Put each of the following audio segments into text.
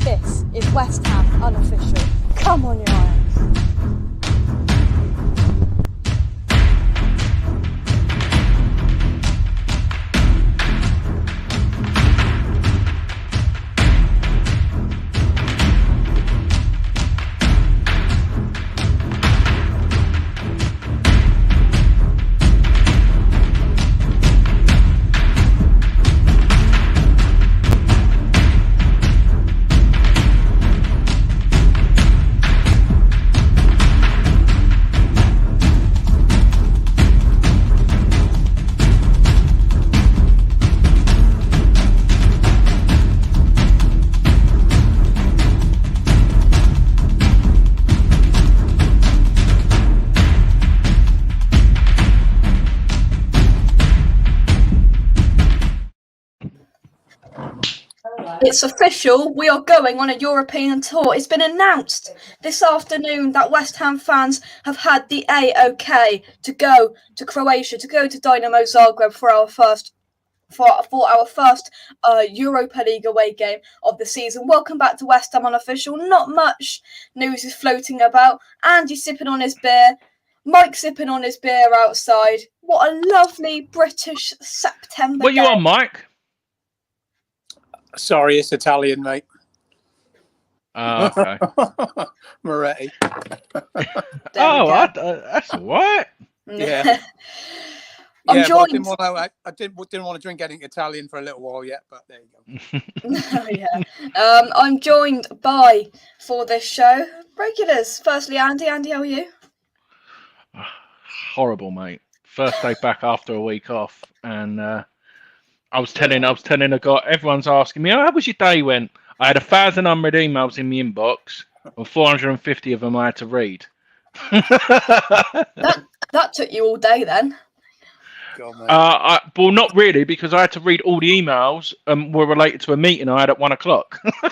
This is West Ham Unofficial. Come on, you Irons. It's official, we are going on a European tour. It's been announced this afternoon that West Ham fans have had the A-OK to go to Croatia, to go to Dynamo Zagreb for our first Europa League away game of the season. Welcome back to West Ham Unofficial. Not much news is floating about. Andy sipping on his beer, Mike sipping on his beer outside. What a lovely British September What day. are you on, Mike? Sorry, it's Italian, mate. Oh, okay. Moretti. That's all right. Yeah. I'm joined. I didn't want to drink anything Italian for a little while yet, but there you go. I'm joined by, for this show, regulars. Firstly, Andy. Andy, how are you? Horrible, mate. First day back after a week off, and I was telling a guy, everyone's asking me, how was your day went? I had 1,000 unread emails in my inbox, and 450 of them I had to read. That took you all day then. God, well, not really, because I had to read all the emails were related to a meeting I had at 1 o'clock. But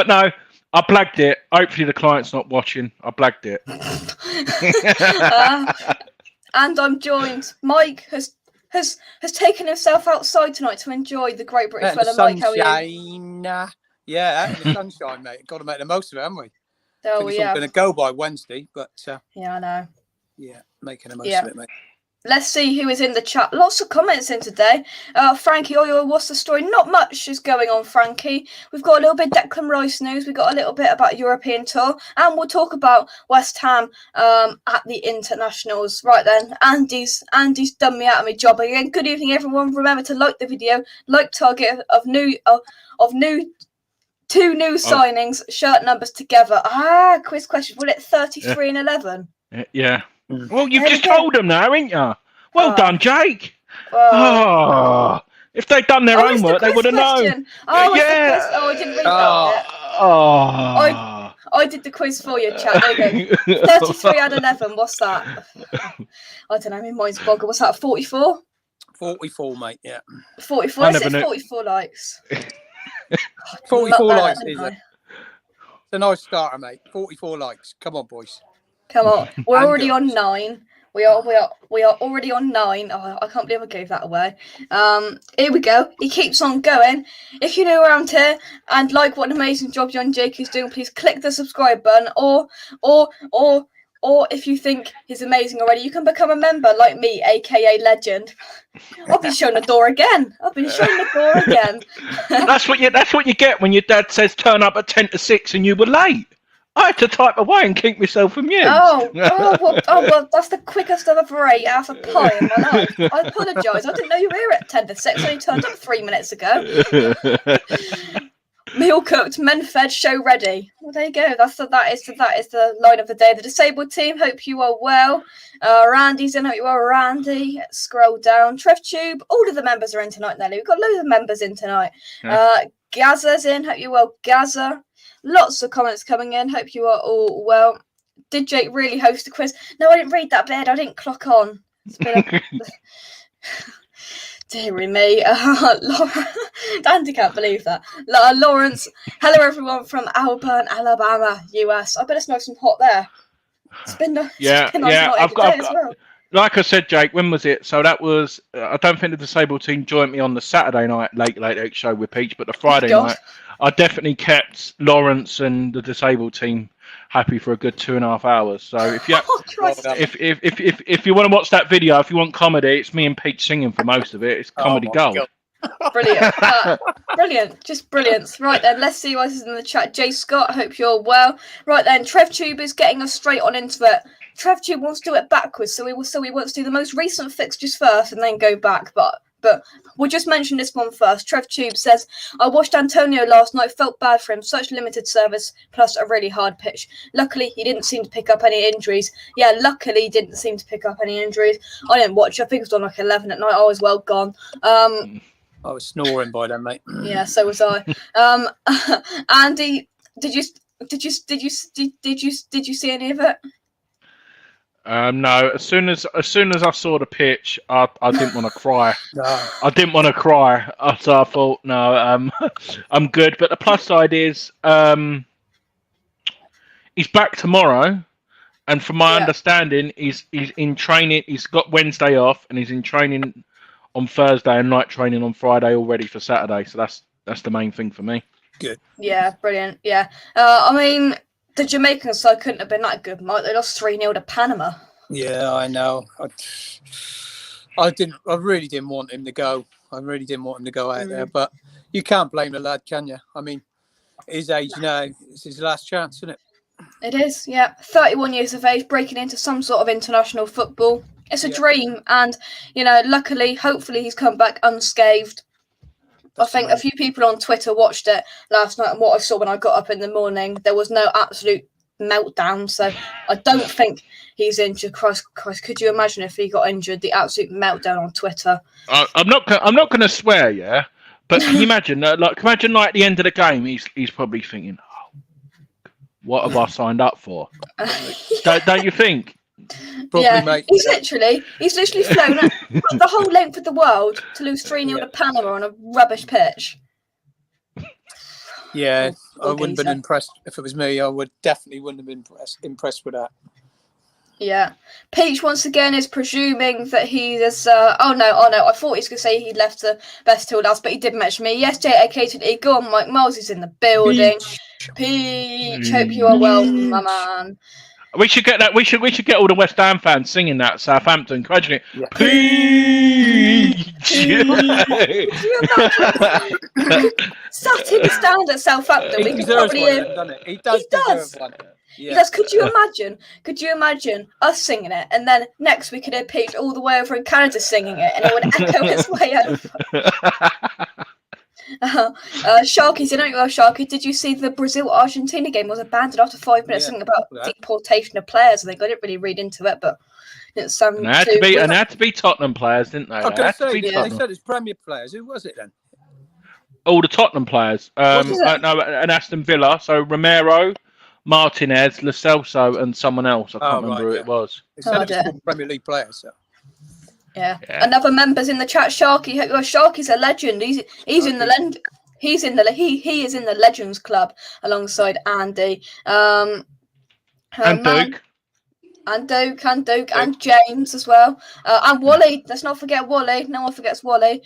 no, I blagged it. Hopefully the client's not watching. I blagged it. And I'm joined. Mike has taken himself outside tonight to enjoy the Great British weather. Mike, how are you? Yeah, the sunshine, mate. Got to make the most of it, haven't we? Oh, it's all going to go by Wednesday, but yeah, I know. Yeah, making the most of it, mate. Let's see who is in the chat. Lots of comments in today. Frankie, what's the story? Not much is going on, Frankie. We've got a little bit of Declan Rice news. We've got a little bit about European tour. And we'll talk about West Ham at the internationals. Right then, Andy's done me out of my job again. Good evening, everyone. Remember to like the video, like target of two new signings, shirt numbers together. Quiz question. Will it 33 and 11? Yeah. Well, you've just told them now, ain't you? Well done, Jake. If they'd done their homework, they would have known. Yeah. I didn't read that yet. I did the quiz for you, chat. There you go. 33 out of 11. What's that? I don't know. My mind's boggled. What's that? 44? 44, mate. Yeah. 44. It says 44 likes. 44 likes is it? It's a nice starter, mate. 44 likes. Come on, boys. Come on, we're already on 9. We are already on 9. Oh, I can't believe I gave that away. Here we go. He keeps on going. If you're new around here and like what an amazing job young Jake is doing, please click the subscribe button. Or if you think he's amazing already, you can become a member like me, aka Legend. I'll be showing the door again. That's what you get when your dad says turn up at 10 to 6 and you were late. I had to type away and keep myself amused. Well, that's the quickest I've ever ate half a pie in my life. I apologise. I didn't know you were here at 10 to 6. I only turned up 3 minutes ago. Meal cooked, men fed, show ready. Well, there you go. That is the line of the day. The disabled team. Hope you are well. Randy's in. Hope you are, Randy. Scroll down. TrevTube. All of the members are in tonight, Nelly. We've got loads of members in tonight. Gaza's in. Hope you well, Gaza. Lots of comments coming in. Hope you are all well. Did Jake really host a quiz? No, I didn't read that bit. I didn't clock on. It's been Deary me. Andy can't believe that. Lawrence, hello everyone from Auburn, Alabama, US. I bet it's nice and hot there. It's been nice and hot today as well. like I said, Jake, when was it? So that was, I don't think the disabled team joined me on the Saturday night late show with Peach, but the Friday God. night, I definitely kept Lawrence and the disabled team happy for a good 2.5 hours. So if you Oh, Christ. if you want to watch that video, if you want comedy, it's me and Peach singing for most of it. It's comedy my gold. God. Brilliant. Brilliant. Just brilliant. Right then, let's see what is in the chat. Jay Scott, hope you're well. Right then, TrevTube is getting us straight on into it. TrevTube wants to do it backwards, so we want to do the most recent fixtures first and then go back. But we'll just mention this one first. TrevTube says, I watched Antonio last night, felt bad for him, such limited service, plus a really hard pitch. Luckily, he didn't seem to pick up any injuries. Yeah, luckily, he didn't seem to pick up any injuries. I didn't watch, I think it was on like 11 at night, I was well gone. I was snoring by then, mate. Yeah, so was I. Andy, did you see any of it? No. As soon as I saw the pitch, I didn't want to cry. No. I didn't want to cry. So I thought, no, I'm good. But the plus side is, he's back tomorrow, and from my understanding, he's in training. He's got Wednesday off, and he's in training on Thursday and night training on Friday, all ready for Saturday. So that's the main thing for me. Good. Yeah, brilliant. Yeah. I mean, the Jamaican side couldn't have been that good, Mike. They lost 3-0 to Panama. Yeah, I know. I really didn't want him to go. I really didn't want him to go out there. But you can't blame the lad, can you? I mean, his age now, it's his last chance, isn't it? It is, yeah. 31 years of age, breaking into some sort of international football. It's a dream, and luckily, hopefully, he's come back unscathed. I think a few people on Twitter watched it last night, and what I saw when I got up in the morning, there was no absolute meltdown. So I don't think he's injured. Christ, could you imagine if he got injured? The absolute meltdown on Twitter. I'm not going to swear, yeah, but can you imagine? Imagine at the end of the game, he's probably thinking, "Oh, what have I signed up for?" Don't you think? Probably, mate. He's literally flown the whole length of the world to lose 3-0 to Panama on a rubbish pitch. Yeah, I wouldn't have been impressed. If it was me, I definitely wouldn't have been impressed with that. Yeah. Peach, once again, is presuming that he is... Oh, no. I thought he was going to say he left the best till last, but he did mention me. Yes, JAKTD. Go on, Mike Miles is in the building. Peach, hope you are well, my man. We should get that. We should get all the West Ham fans singing that Southampton. Gradually, Yeah. Peach. Sat in the stand at Southampton. He deserves one, doesn't it? He does. Deserve one. Yeah. He does. Could you imagine us singing it, and then next we could hear Peach all the way over in Canada singing it, and it would echo its way over. Sharky, Sharky, did you see the Brazil-Argentina game? Was abandoned after 5 minutes, something about deportation of players. I think I didn't really read into it, but it sounded and it had to be Tottenham players, didn't they? They said it's Premier players. Who was it then? All the Tottenham players. And Aston Villa. So Romero, Martinez, Lo Celso, and someone else. I can't remember who it was. They said it was Premier League players. So. Yeah. Another member's in the chat. Sharky, Sharky's a legend. He is in the Legends Club alongside Andy. And Duke. And Duke and James as well. And Wally. Let's not forget Wally. No one forgets Wally.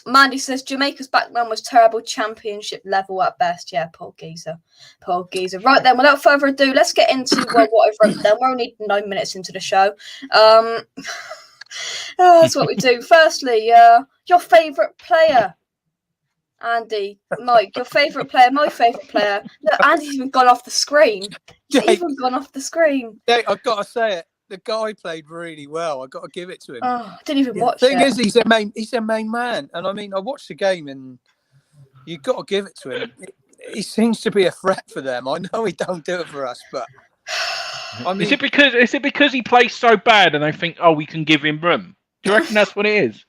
Mandy says Jamaica's backman was terrible, championship level at best. Yeah, poor geezer. Right then, without further ado, let's get into what I've written down. We're only 9 minutes into the show. That's what we do. Firstly, your favourite player, Andy, Mike. Your favourite player, my favourite player. Look, Andy's even gone off the screen. Yeah, I've got to say it. The guy played really well. I've got to give it to him. Oh, I didn't even watch it. The thing is, he's a main man, and I mean, I watched the game, and you've got to give it to him. He seems to be a threat for them. I know he don't do it for us, but. I mean, is it because he plays so bad and they think, oh, we can give him room? Do you reckon that's what it is?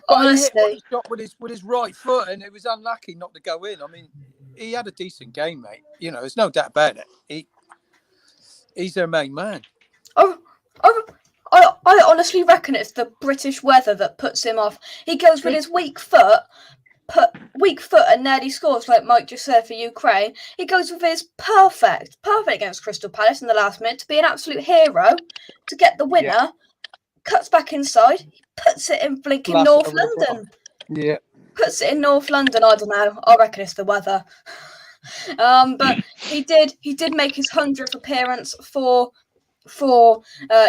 Honestly, he shot with his right foot, and it was unlucky not to go in. I mean, he had a decent game, mate. There's no doubt about it. He's their main man. I honestly reckon it's the British weather that puts him off. He goes with his weak foot, put weak foot and nearly scores, like Mike just said, for Ukraine. He goes with his perfect against Crystal Palace in the last minute to be an absolute hero, to get the winner, cuts back inside, puts it in blinking Blast North over the bar. London. Yeah. Puts it in North London, I don't know. I reckon it's the weather. But he did make his 100th appearance for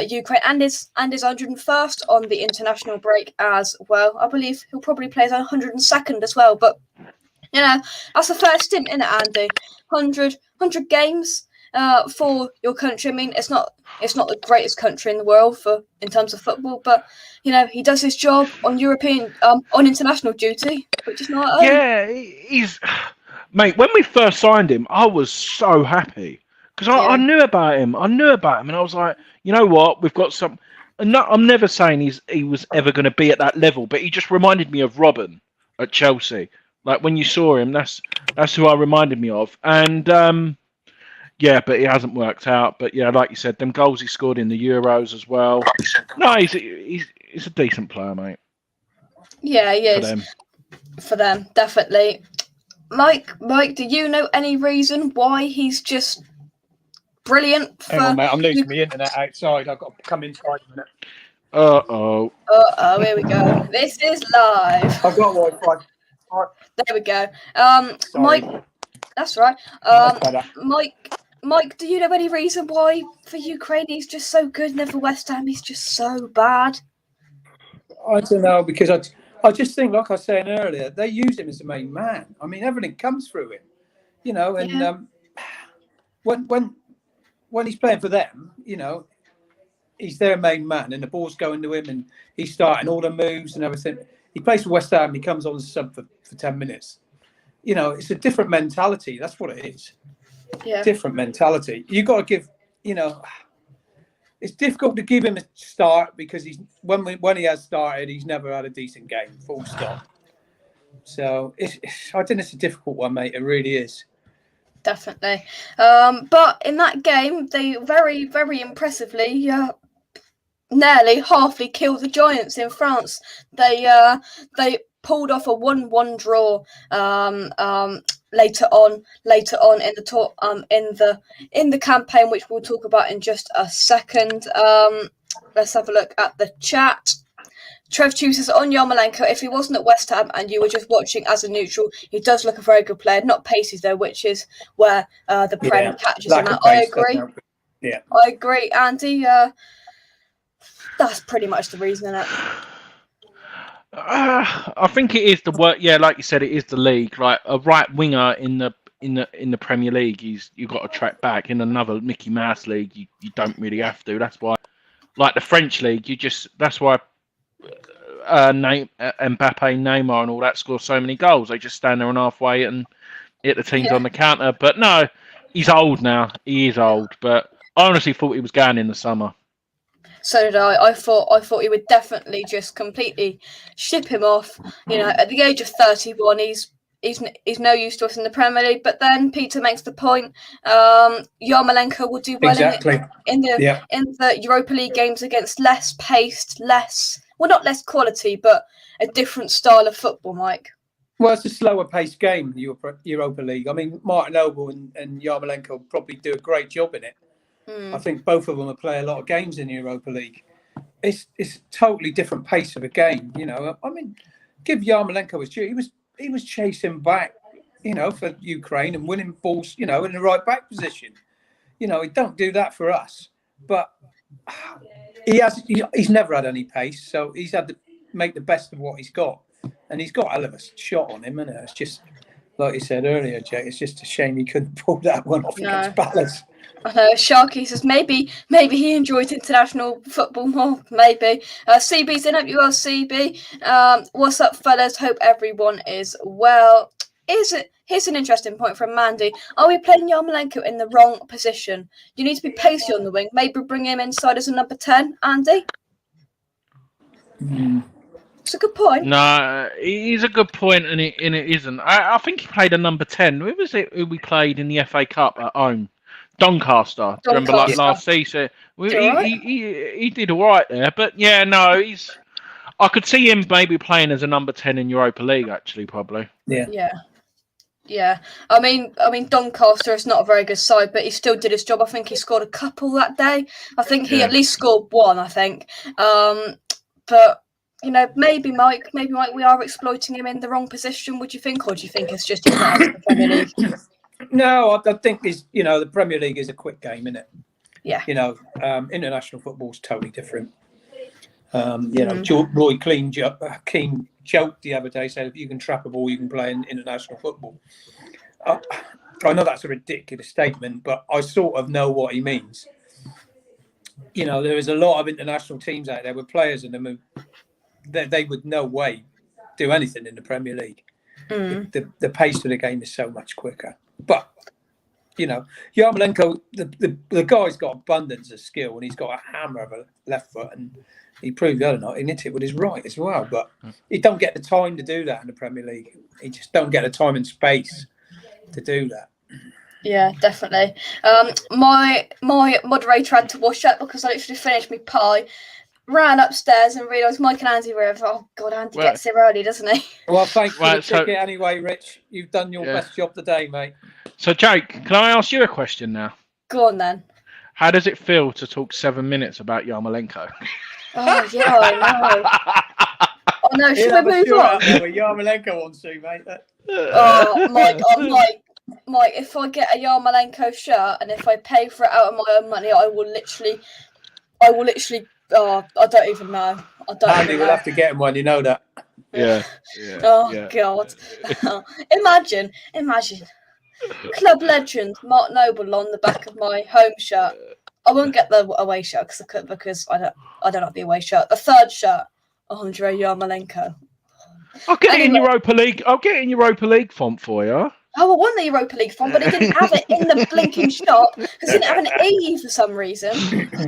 Ukraine and his 101st on the international break as well. I believe he'll probably play his 102nd as well. But you know, that's the first stint in it, Andy. 100 games for your country. I mean, it's not the greatest country in the world in terms of football, but you know, he does his job on European on international duty, which is not. Yeah, he's mate. When we first signed him, I was so happy because I knew about him. And I was like, you know what, we've got some. And no, I'm never saying he was ever going to be at that level, but he just reminded me of Robben at Chelsea. Like when you saw him, that's who I reminded me of. And yeah, but it hasn't worked out. But yeah, like you said, them goals he scored in the Euros as well. No, he's a decent player, mate. Yeah, he is. For them, definitely. Mike, do you know any reason why he's just brilliant? Hang on, mate. I'm losing my internet outside. I've got to come inside a minute. Uh-oh, here we go. This is live. I've got Wi-Fi. There we go. Sorry. Mike, that's right. Mike, do you know any reason why for Ukraine he's just so good and then for West Ham he's just so bad? I don't know, because I just think, like I was saying earlier, they use him as the main man. I mean, everything comes through him, you know. And when he's playing for them, you know, he's their main man, and the ball's going to him, and he's starting all the moves and everything. He plays for West Ham. He comes on the sub for 10 minutes. You know, it's a different mentality. That's what it is. Yeah. Different mentality. You got to give, you know. It's difficult to give him a start because when he has started, he's never had a decent game, full stop. So I think it's a difficult one, mate. It really is. Definitely. But in that game, they very, very impressively nearly halfly killed the Giants in France. They pulled off a 1-1 draw later on in the talk in the campaign, which we'll talk about in just a second. Let's have a look at the chat. Trev chooses on Yarmolenko. If he wasn't at West Ham and you were just watching as a neutral, he does look a very good player. Not pacey though, which is where the Prem catches him out. I agree. Yeah, I agree, Andy. That's pretty much the reason, isn't it? I think it is the work. Yeah, like you said, it is the league. Like a right winger in the Premier League, you've got to track back. In another Mickey Mouse league, you don't really have to. That's why, like the French league, that's why Mbappe, Neymar, and all that score so many goals. They just stand there on halfway and hit the teams on the counter. But no, he's old now. He is old. But I honestly thought he was going in the summer. So did I. I thought he would definitely just completely ship him off. You know, at the age of 31, he's no use to us in the Premier League. But then Peter makes the point. Yarmolenko will do well in the Europa League games against less paced, not less quality, but a different style of football, Mike. Well, it's a slower paced game, Europa League. I mean, Martin Noble and Yarmolenko will probably do a great job in it. I think both of them will play a lot of games in the Europa League. It's a totally different pace of a game, you know. I mean, give Yarmolenko his due. He was chasing back, you know, for Ukraine and winning balls, you know, in the right back position. You know, he don't do that for us, but he's never had any pace, so he's had to make the best of what he's got, and he's got a hell of a shot on him, and it's just like you said earlier, Jake. It's just a shame he couldn't pull that one off against Palace. I know, Sharky says maybe he enjoys international football more, maybe. CB's in, hope you are, CB. What's up, fellas? Hope everyone is well. Here's an interesting point from Mandy. Are we playing Yarmolenko in the wrong position? You need to be pacey on the wing. Maybe bring him inside as a number 10, Andy? It's a good point. No, he's a good point, and it isn't. I think he played a number 10. Who was it who we played in the FA Cup at home? Doncaster. Do you remember last season? He did all right there, but yeah, no, I could see him maybe playing as a number 10 in Europa League, actually, probably. Yeah. I mean, Doncaster is not a very good side, but he still did his job. I think he scored a couple that day. I think he at least scored one, I think. But, maybe Mike, we are exploiting him in the wrong position, would you think? Or do you think it's just he's not out of the Premier League? No, I think the Premier League is a quick game, isn't it? Yeah. International football is totally different. Roy Keane joked the other day, said if you can trap a ball, you can play in international football. I know that's a ridiculous statement, but I sort of know what he means. There is a lot of international teams out there with players in them who they would no way do anything in the Premier League. The pace of the game is so much quicker. But Yarmolenko, the guy's got abundance of skill and he's got a hammer of a left foot, and he proved the other night he hit it with his right as well. But he don't get the time to do that in the Premier League. He just don't get the time and space to do that. Yeah, definitely. My moderator had to wash up because I literally finished my pie, ran upstairs and realised Mike and Andy were over. Oh God, Andy gets here early, doesn't he? Well, thanks for the ticket anyway, Rich. You've done your best job today, mate. So, Jake, can I ask you a question now? Go on then. How does it feel to talk 7 minutes about Yarmolenko? Oh yeah, I know. Oh no, should we move on? Yarmolenko wants to, mate. Mike, if I get a Yarmolenko shirt and if I pay for it out of my own money, I will literally. Oh, I don't even know. Andy will have to get him one. You know that. Yeah. God. Imagine. Club legend Mark Noble on the back of my home shirt. I won't get the away shirt because I don't have the away shirt. The third shirt, Andrei Yarmolenko. I'll get it in Europa League. I'll get it in Europa League font for you. Oh, I won the Europa League font, but he didn't have it in the blinking shot because he didn't have an E for some reason.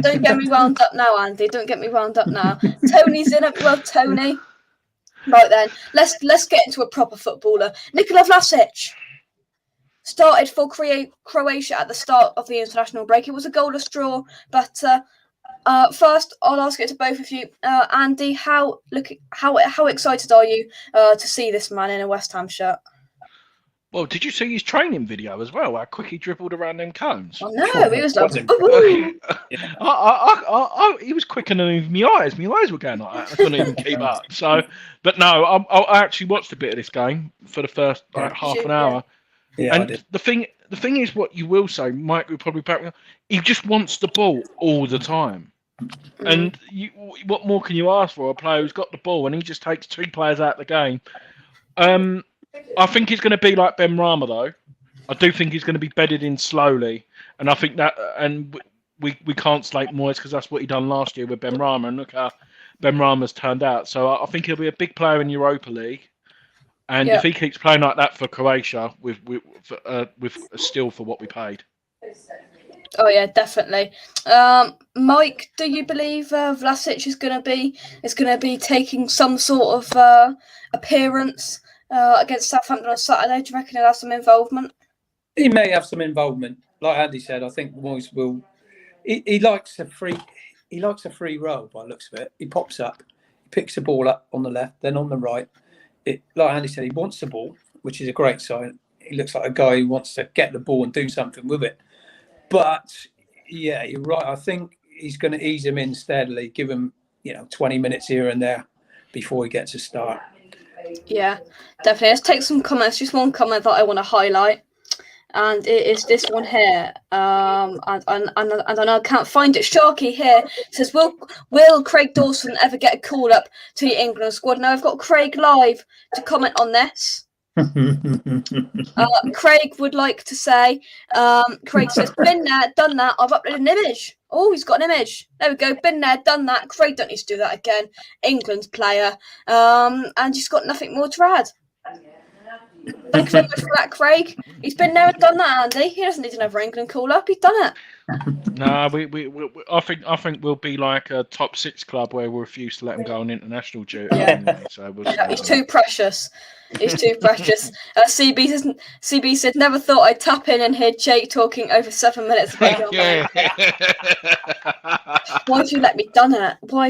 Don't get me wound up now, Andy. Don't get me wound up now. Tony's in it. Well, Tony. Right then, let's get into a proper footballer. Nikola Vlasic started for Croatia at the start of the international break. It was a goalless draw, but first I'll ask it to both of you. Andy, how excited are you to see this man in a West Ham shirt? Well, did you see his training video as well? How quick he dribbled around them cones. Oh no, he was like, he was quicker than even my eyes. My eyes were going like that. I couldn't even keep up. So, but no, I actually watched a bit of this game for the first half an hour. Yeah, and the thing is, what you will say, Mike will probably back me up. He just wants the ball all the time. And what more can you ask for? A player who's got the ball and he just takes two players out of the game. I think he's going to be like Ben Rama, though. I do think he's going to be bedded in slowly, and I think that, and we can't slate Moyes because that's what he done last year with Ben Rama, and look how Ben Rama's turned out. So I think he'll be a big player in Europa League, and if he keeps playing like that for Croatia, with still for what we paid. Oh yeah, definitely. Mike, do you believe Vlasic is going to be taking some sort of appearance against Southampton on Saturday? Do you reckon he'll have some involvement? He may have some involvement. Like Andy said, I think Moyes will. He likes a free. He likes a free roll by the looks of it. He pops up, he picks the ball up on the left, then on the right. Like Andy said, he wants the ball, which is a great sign. He looks like a guy who wants to get the ball and do something with it. But yeah, you're right. I think he's going to ease him in steadily, give him 20 minutes here and there before he gets a start. Yeah, definitely. Let's take some comments. Just one comment that I want to highlight, and it is this one here. And I know I can't find it. Sharky here says, "Will Craig Dawson ever get a call up to the England squad?" Now I've got Craig live to comment on this. Craig would like to say, Craig says, "Been there, done that. I've uploaded an image." Oh, he's got an image. There we go. Been there, done that. Craig don't need to do that again. England's player. And he's got nothing more to add. Thank you very much for that, Craig. He's been there and done that, Andy. He doesn't need another England call up. He's done it. No, I think we'll be like a top 6 club where we refuse to let him go on international duty. Anyway, so He's too precious. He's too precious. CB said, never thought I'd tap in and hear Jake talking over 7 minutes. Yeah. Why have you let me done it? Why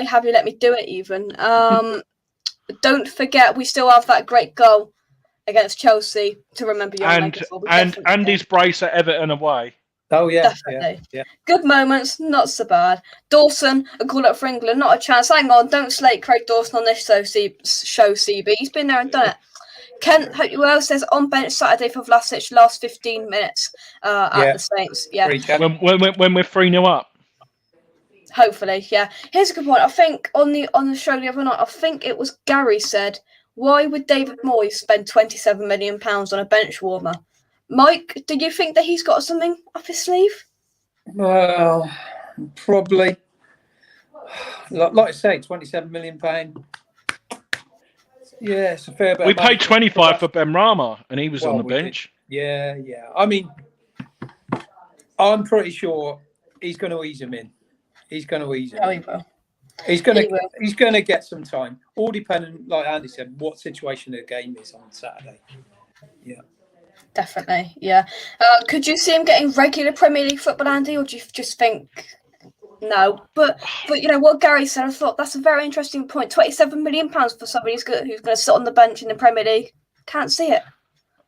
have you let me do it even? Don't forget, we still have that great goal against Chelsea to remember. And his brace at Everton away. Oh, yeah. Definitely. Yeah. Good moments, not so bad. Dawson, a call up for England, not a chance. Hang on, don't slate Craig Dawson on this show, CB. He's been there and done it. Kent, hope you well, says on bench Saturday for Vlasic, last 15 minutes at the Saints. Yeah. When we're 3-0 up. Hopefully, yeah. Here's a good point. I think on the show the other night, I think it was Gary said, why would David Moyes spend £27 million on a bench warmer? Mike, do you think that he's got something up his sleeve? Well, probably. Like I say, £27 million. Yeah, it's a fair bit. We paid 25 for Ben Rama, and he was on the bench. Yeah. I mean, I'm pretty sure he's going to ease him in. He's going to ease him. Oh, he will. He's going to get some time. All depending, like Andy said, what situation the game is on Saturday. Yeah. Definitely, yeah. Could you see him getting regular Premier League football, Andy, or do you just think no? But you know what Gary said. I thought that's a very interesting point. £27 million for somebody who's going to sit on the bench in the Premier League. Can't see it.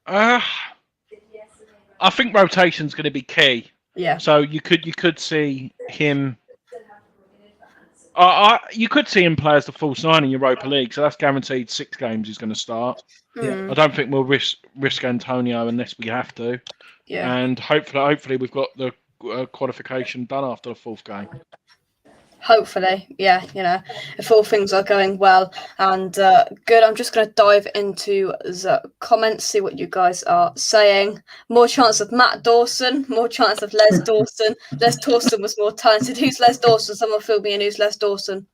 I think rotation's going to be key. Yeah. So you could see him. You could see him play as the false 9 in Europa League, so that's guaranteed 6 games he's going to start. Yeah. I don't think we'll risk Antonio unless we have to. Yeah. And hopefully we've got the qualification done after the 4th game. Hopefully, yeah, you know, if all things are going well and good. I'm just going to dive into the comments, see what you guys are saying. More chance of Matt Dawson, more chance of Les Dawson. Les Dawson was more talented. Who's Les Dawson? Someone fill me in. Who's Les Dawson?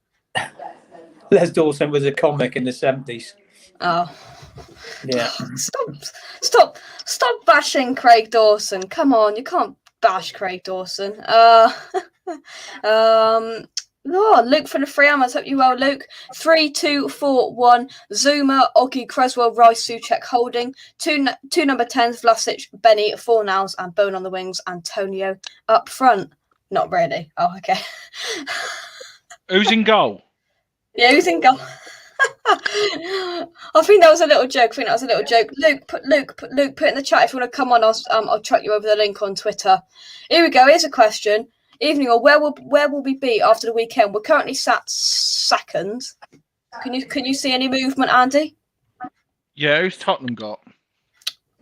Les Dawson was a comic in the 70s. Oh. Yeah. Stop bashing Craig Dawson. Come on, you can't bash Craig Dawson. Luke from the 3 Amas, hope you well, Luke. 3, 2, 4, 1. Zuma, Oggy, Creswell, Rice, Souček, Holding. Two number 10s, Vlasic, Benny, Fornals, and Bone on the wings. Antonio up front. Not really. Oh, okay. Who's in goal? Yeah, who's in goal? I think that was a little joke. Luke, put in the chat if you want to come on. I'll chuck you over the link on Twitter. Here we go. Here's a question. Evening, or where will we be after the weekend? We're currently sat second. Can you see any movement, Andy? Yeah, who's Tottenham got?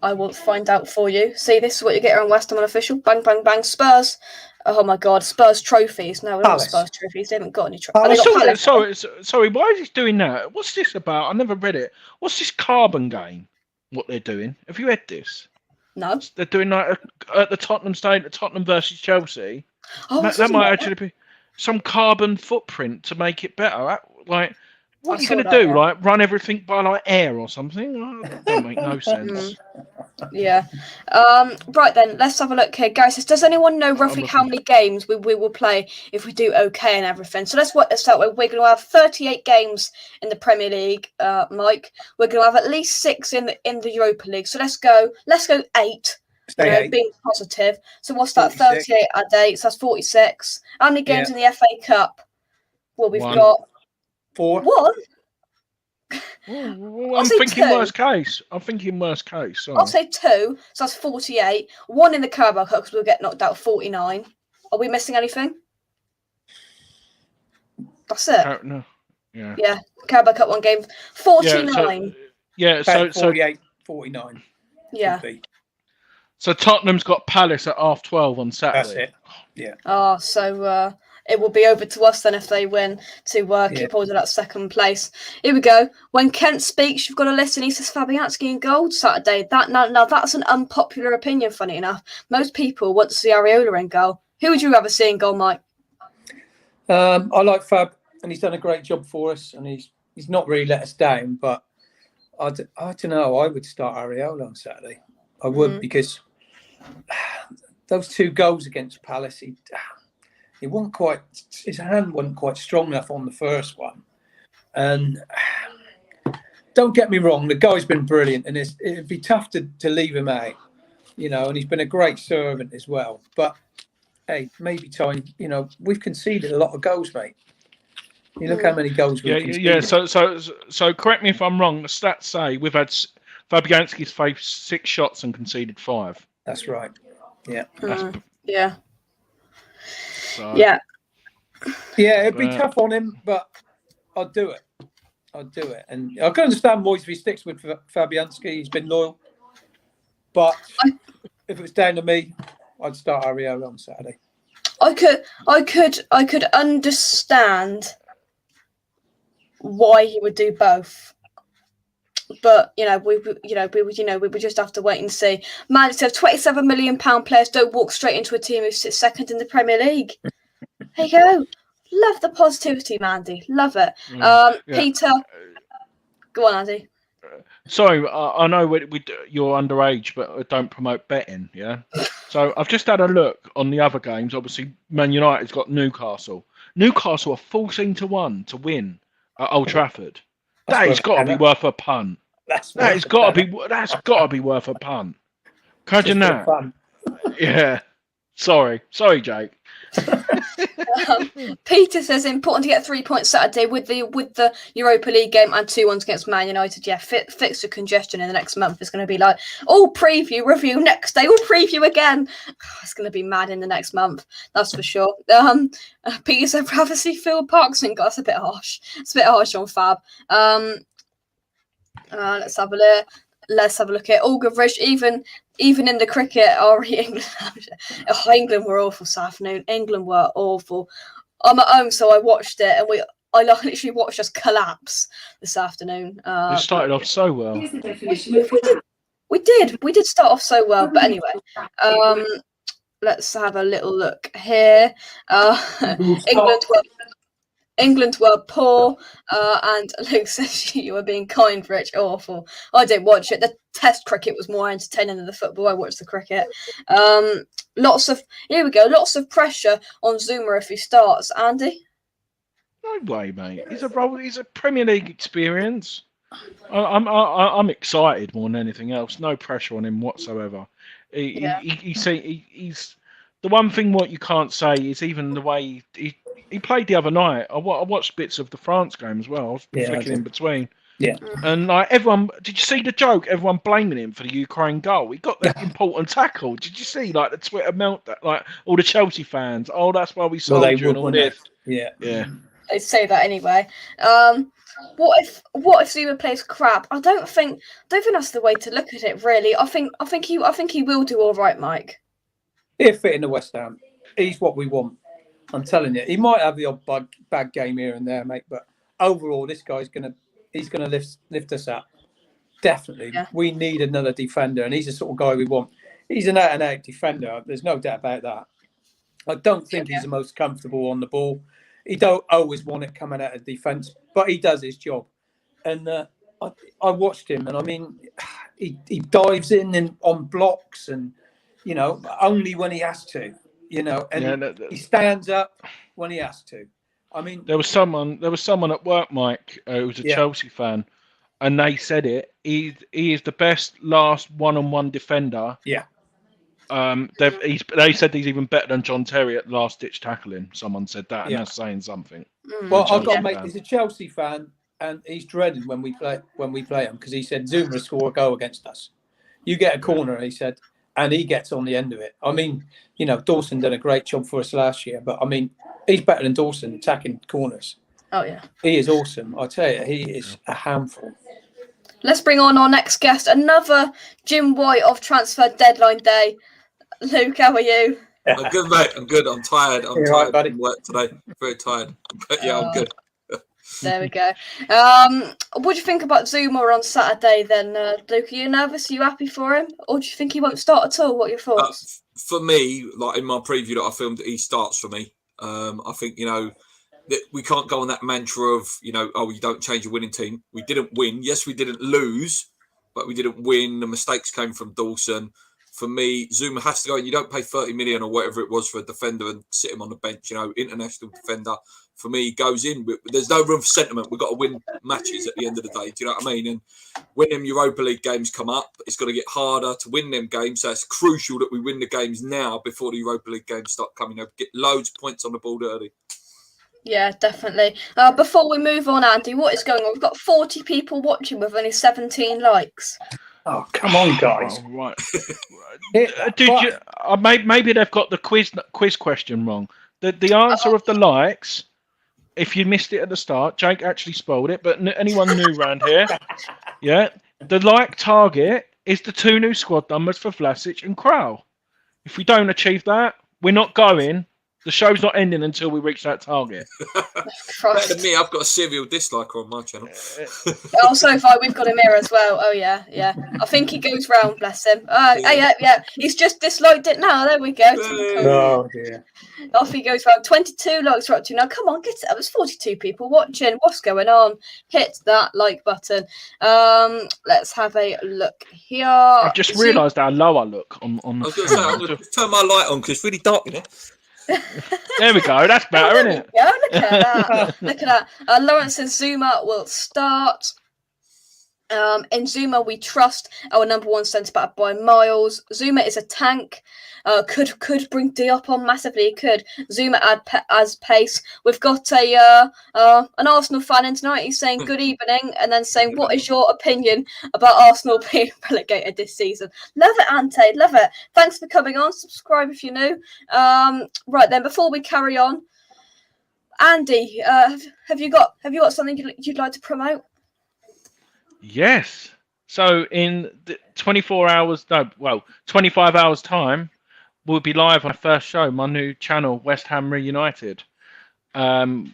I will find out for you. See, this is what you get on West Ham Unofficial. Bang, bang, bang. Spurs. Oh my God, Spurs trophies. No, we're not Spurs trophies. They haven't got any trophies. Sorry, why is he doing that? What's this about? I never read it. What's this carbon game? What they're doing? Have you read this? No. They're doing like at the Tottenham Stadium, Tottenham versus Chelsea. Oh, that might actually be some carbon footprint to make it better. Like, what are you going to do? Yeah. Like, run everything by like air or something? That don't make no sense. Yeah. Right then, let's have a look here. Gary says, does anyone know roughly how many games we will play if we do okay and everything? So let's start with. We're going to have 38 games in the Premier League, Mike. We're going to have at least 6 in the Europa League. So let's go 8. Being positive. So what's that? 46. 38 at 8. So that's 46. How many games in the FA Cup? Well, we've got 4. 1. Well, I'm thinking 2. Worst case. Sorry. I'll say 2. So that's 48. 1 in the Carabao Cup because we'll get knocked out 49. Are we missing anything? That's it. No. Yeah. Yeah. Carabao Cup 1 game. 49. So 48, 49. Yeah. So Tottenham's got Palace at 12:30 on Saturday. That's it. Yeah. Oh, so it will be over to us then if they win to keep hold of that second place. Here we go. When Kent speaks, you've got to listen. He says Fabianski in goal Saturday. Now that's an unpopular opinion, funny enough. Most people want to see Areola in goal. Who would you rather see in goal, Mike? I like Fab, and he's done a great job for us, and he's not really let us down, but I don't know. I would start Areola on Saturday. I would because those 2 goals against Palace, he wasn't quite. His hand wasn't quite strong enough on the first one, and. Don't get me wrong, the guy's been brilliant, and it'd be tough to leave him out, and he's been a great servant as well. But, hey, maybe time, we've conceded a lot of goals, mate. You look how many goals we've conceded. Yeah, so correct me if I'm wrong, the stats say we've had Fabianski's faced 6 shots and conceded 5. That's right, yeah. Yeah. So, yeah. Yeah, it'd be tough on him, but I'd do it. And I can understand Moyes if he sticks with Fabianski. He's been loyal. But if it was down to me, I'd start Areola on Saturday. I could understand why he would do both. But we would just have to wait and see. Man, so £27 million players don't walk straight into a team who sits second in the Premier League. There you go. Love the positivity, Mandy. Love it. Peter, go on, Andy. Sorry, I know you're underage, but I don't promote betting, yeah? So I've just had a look on the other games. Obviously, Man United's got Newcastle. Newcastle are 14-1 to win at Old Trafford. That has got to be worth a punt. That's got to be worth a punt. Imagine that. Yeah. Sorry, Jake. Peter says important to get 3 points Saturday with the Europa League game and 2-1 against Man United. Yeah, fixture congestion in the next month is going to be like preview, review next day, preview again. It's going to be mad in the next month, that's for sure. Peter said rather see Phil Parkinson. That's a bit harsh. It's a bit harsh on Fab. Let's have a look. Let's have a look at Aldridge. Even in the cricket, England were awful this afternoon. England were awful. I'm at home, so I watched it, and I literally watched us collapse this afternoon. We started off so well. We did start off so well, but anyway. Let's have a little look here. England were poor, and Luke says you were being kind, Rich. Awful. I didn't watch it. The Test cricket was more entertaining than the football. I watched the cricket. Lots of pressure on Zuma if he starts. Andy? No way, mate. He's a Premier League experience. I'm excited more than anything else. No pressure on him whatsoever. He's the one thing what you can't say is even the way he played the other night. I watched bits of the France game as well. I was flicking in between. Yeah. And everyone, did you see the joke? Everyone blaming him for the Ukraine goal. He got the important tackle. Did you see the Twitter melt? All the Chelsea fans. Oh, that's why we sold you and all this. Yeah. They'd say that anyway. What if Zuma plays crap? I don't think that's the way to look at it. Really, I think he will do all right, Mike. He'll fit in the West Ham. He's what we want. I'm telling you, he might have the odd bad game here and there, mate. But overall, this guy's gonna lift us up. Definitely, we need another defender, and he's the sort of guy we want. He's an out-and-out defender. There's no doubt about that. I don't think he's the most comfortable on the ball. He don't always want it coming out of defence, but he does his job. And I watched him, and I mean, he dives in on blocks, and only when he has to. And he stands up when he has to. I mean, there was someone at work, Mike, who was a Chelsea fan, and they said it. He is the best last one-on-one defender. Yeah. They said he's even better than John Terry at last-ditch tackling. Someone said that, and that's saying something. Well, I've got a mate. He's a Chelsea fan, and he's dreaded when we play him because he said Zuma score a goal against us. You get a corner, he said. And he gets on the end of it. I mean, Dawson did a great job for us last year, but I mean, he's better than Dawson attacking corners. Oh yeah, he is awesome. I tell you, he is a handful. Let's bring on our next guest, another Jim White of transfer deadline day. Luke, how are you? I'm good, mate. I'm good. I'm tired. I'm tired buddy. from work today. Very tired. But yeah, I'm good. There we go. What do you think about Zuma on Saturday then, Luke? Are you nervous? Are you happy for him? Or do you think he won't start at all? What are your thoughts? For me, like in my preview that I filmed, he starts for me. I think, that we can't go on that mantra of, you don't change your winning team. We didn't win. Yes, we didn't lose, but we didn't win. The mistakes came from Dawson. For me, Zuma has to go, and you don't pay 30 million or whatever it was for a defender and sit him on the bench. International defender. For me, he goes in. There's no room for sentiment. We've got to win matches at the end of the day. Do you know what I mean? And when them Europa League games come up, it's got to get harder to win them games. So it's crucial that we win the games now before the Europa League games start coming up. Get loads of points on the board early. Yeah, definitely. Before we move on, Andy, what is going on? We've got 40 people watching with only 17 likes. Oh, come on, guys. Oh, right. Maybe they've got the quiz question wrong. The answer of the likes, if you missed it at the start, Jake actually spoiled it, but anyone new around here, yeah, the like target is the 2 new squad numbers for Vlasic and Krau. If we don't achieve that, we're not going. The show's not ending until we reach that target. Better than me, I've got a serial disliker on my channel. So far we've got him here as well. Oh yeah. I think he goes round, bless him. Yeah. He's just disliked it now. There we go. Oh dear. Off he goes round. 22 likes are up to now. Come on, get it up. There's 42 people watching. What's going on? Hit that like button. Let's have a look here. I've just realised how low I look on the. I was going to say, I'm going to turn my light on because it's really dark in here. There we go. That's better, isn't it? Yeah, look at that. Look at that. Lawrence says Zuma will start. In Zuma, we trust our number 1 centre back by miles. Zuma is a tank. Could bring Diop on massively. Could Zuma as pace? We've got an Arsenal fan in tonight. He's saying good evening, and then saying, "What is your opinion about Arsenal being relegated this season?" Love it, Ante. Love it. Thanks for coming on. Subscribe if you're new. Right then, before we carry on, Andy, have you got something you'd like to promote? Yes. So in 25 hours time, we'll be live on my first show, my new channel, West Ham Reunited,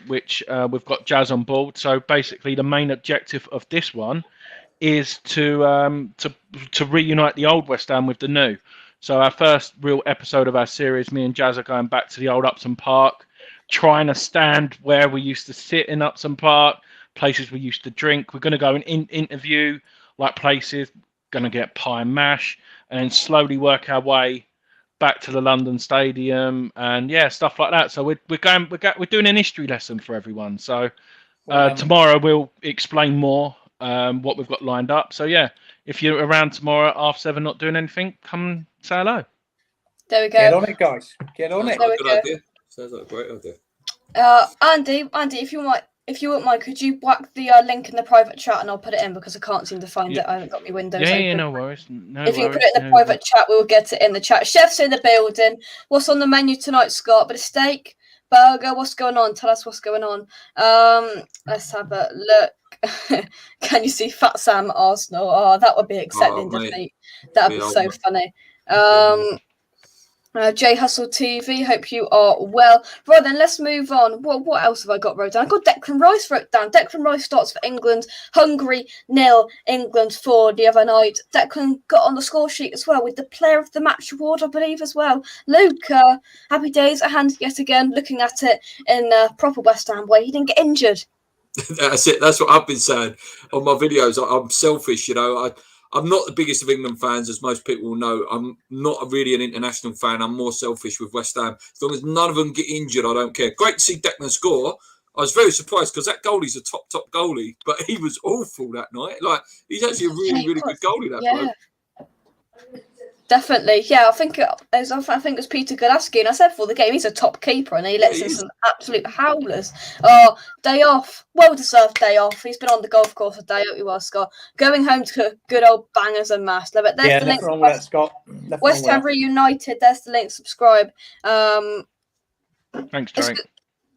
which we've got Jazz on board. So basically, the main objective of this one is to reunite the old West Ham with the new. So our first real episode of our series, me and Jazz are going back to the old Upton Park, trying to stand where we used to sit in Upton Park, places we used to drink. We're going to go and interview like places, going to get pie and mash, and then slowly work our way back to the London Stadium and stuff like that. So we're doing an history lesson for everyone. So tomorrow we'll explain more what we've got lined up. So if you're around tomorrow at 7:30 not doing anything, come say hello. There we go. Get on it, guys. Get on it. Good idea. Sounds like a great idea. Andy, if you wouldn't mind, could you whack the link in the private chat and I'll put it in because I can't seem to find it. I haven't got my Windows open. Yeah, no worries. If you put it in the private chat, we'll get it in the chat. Chef's in the building. What's on the menu tonight, Scott? Bit of steak, burger. What's going on? Tell us what's going on. Let's have a look. Can you see Fat Sam Arsenal? Oh, that would be exciting defeat. That would be so funny. J Hustle TV, hope you are well. Right then, let's move on. What else have I got wrote down? I got Declan Rice wrote down. Declan Rice starts for England. Hungary 0, England 4 the other night. Declan got on the score sheet as well with the Player of the Match award, I believe, as well. Luke, happy days at hand yet again, looking at it in proper West Ham way. He didn't get injured. That's it. That's what I've been saying on my videos. I'm selfish, I'm not the biggest of England fans, as most people will know. I'm not really an international fan. I'm more selfish with West Ham. As long as none of them get injured, I don't care. Great to see Declan score. I was very surprised because that goalie's a top goalie, but he was awful that night. Like, he's actually a really, really good goalie, that bloke. Definitely, I think it was Peter Golaski, and I said before the game he's a top keeper, and he lets in some absolute howlers. Oh, day off, well deserved day off. He's been on the golf course a day. You are, Scott. Going home to good old bangers and mash. Love it. There's the link. Wrong with that, Scott. West Ham Reunited. There's the link. Subscribe. Thanks, Drake.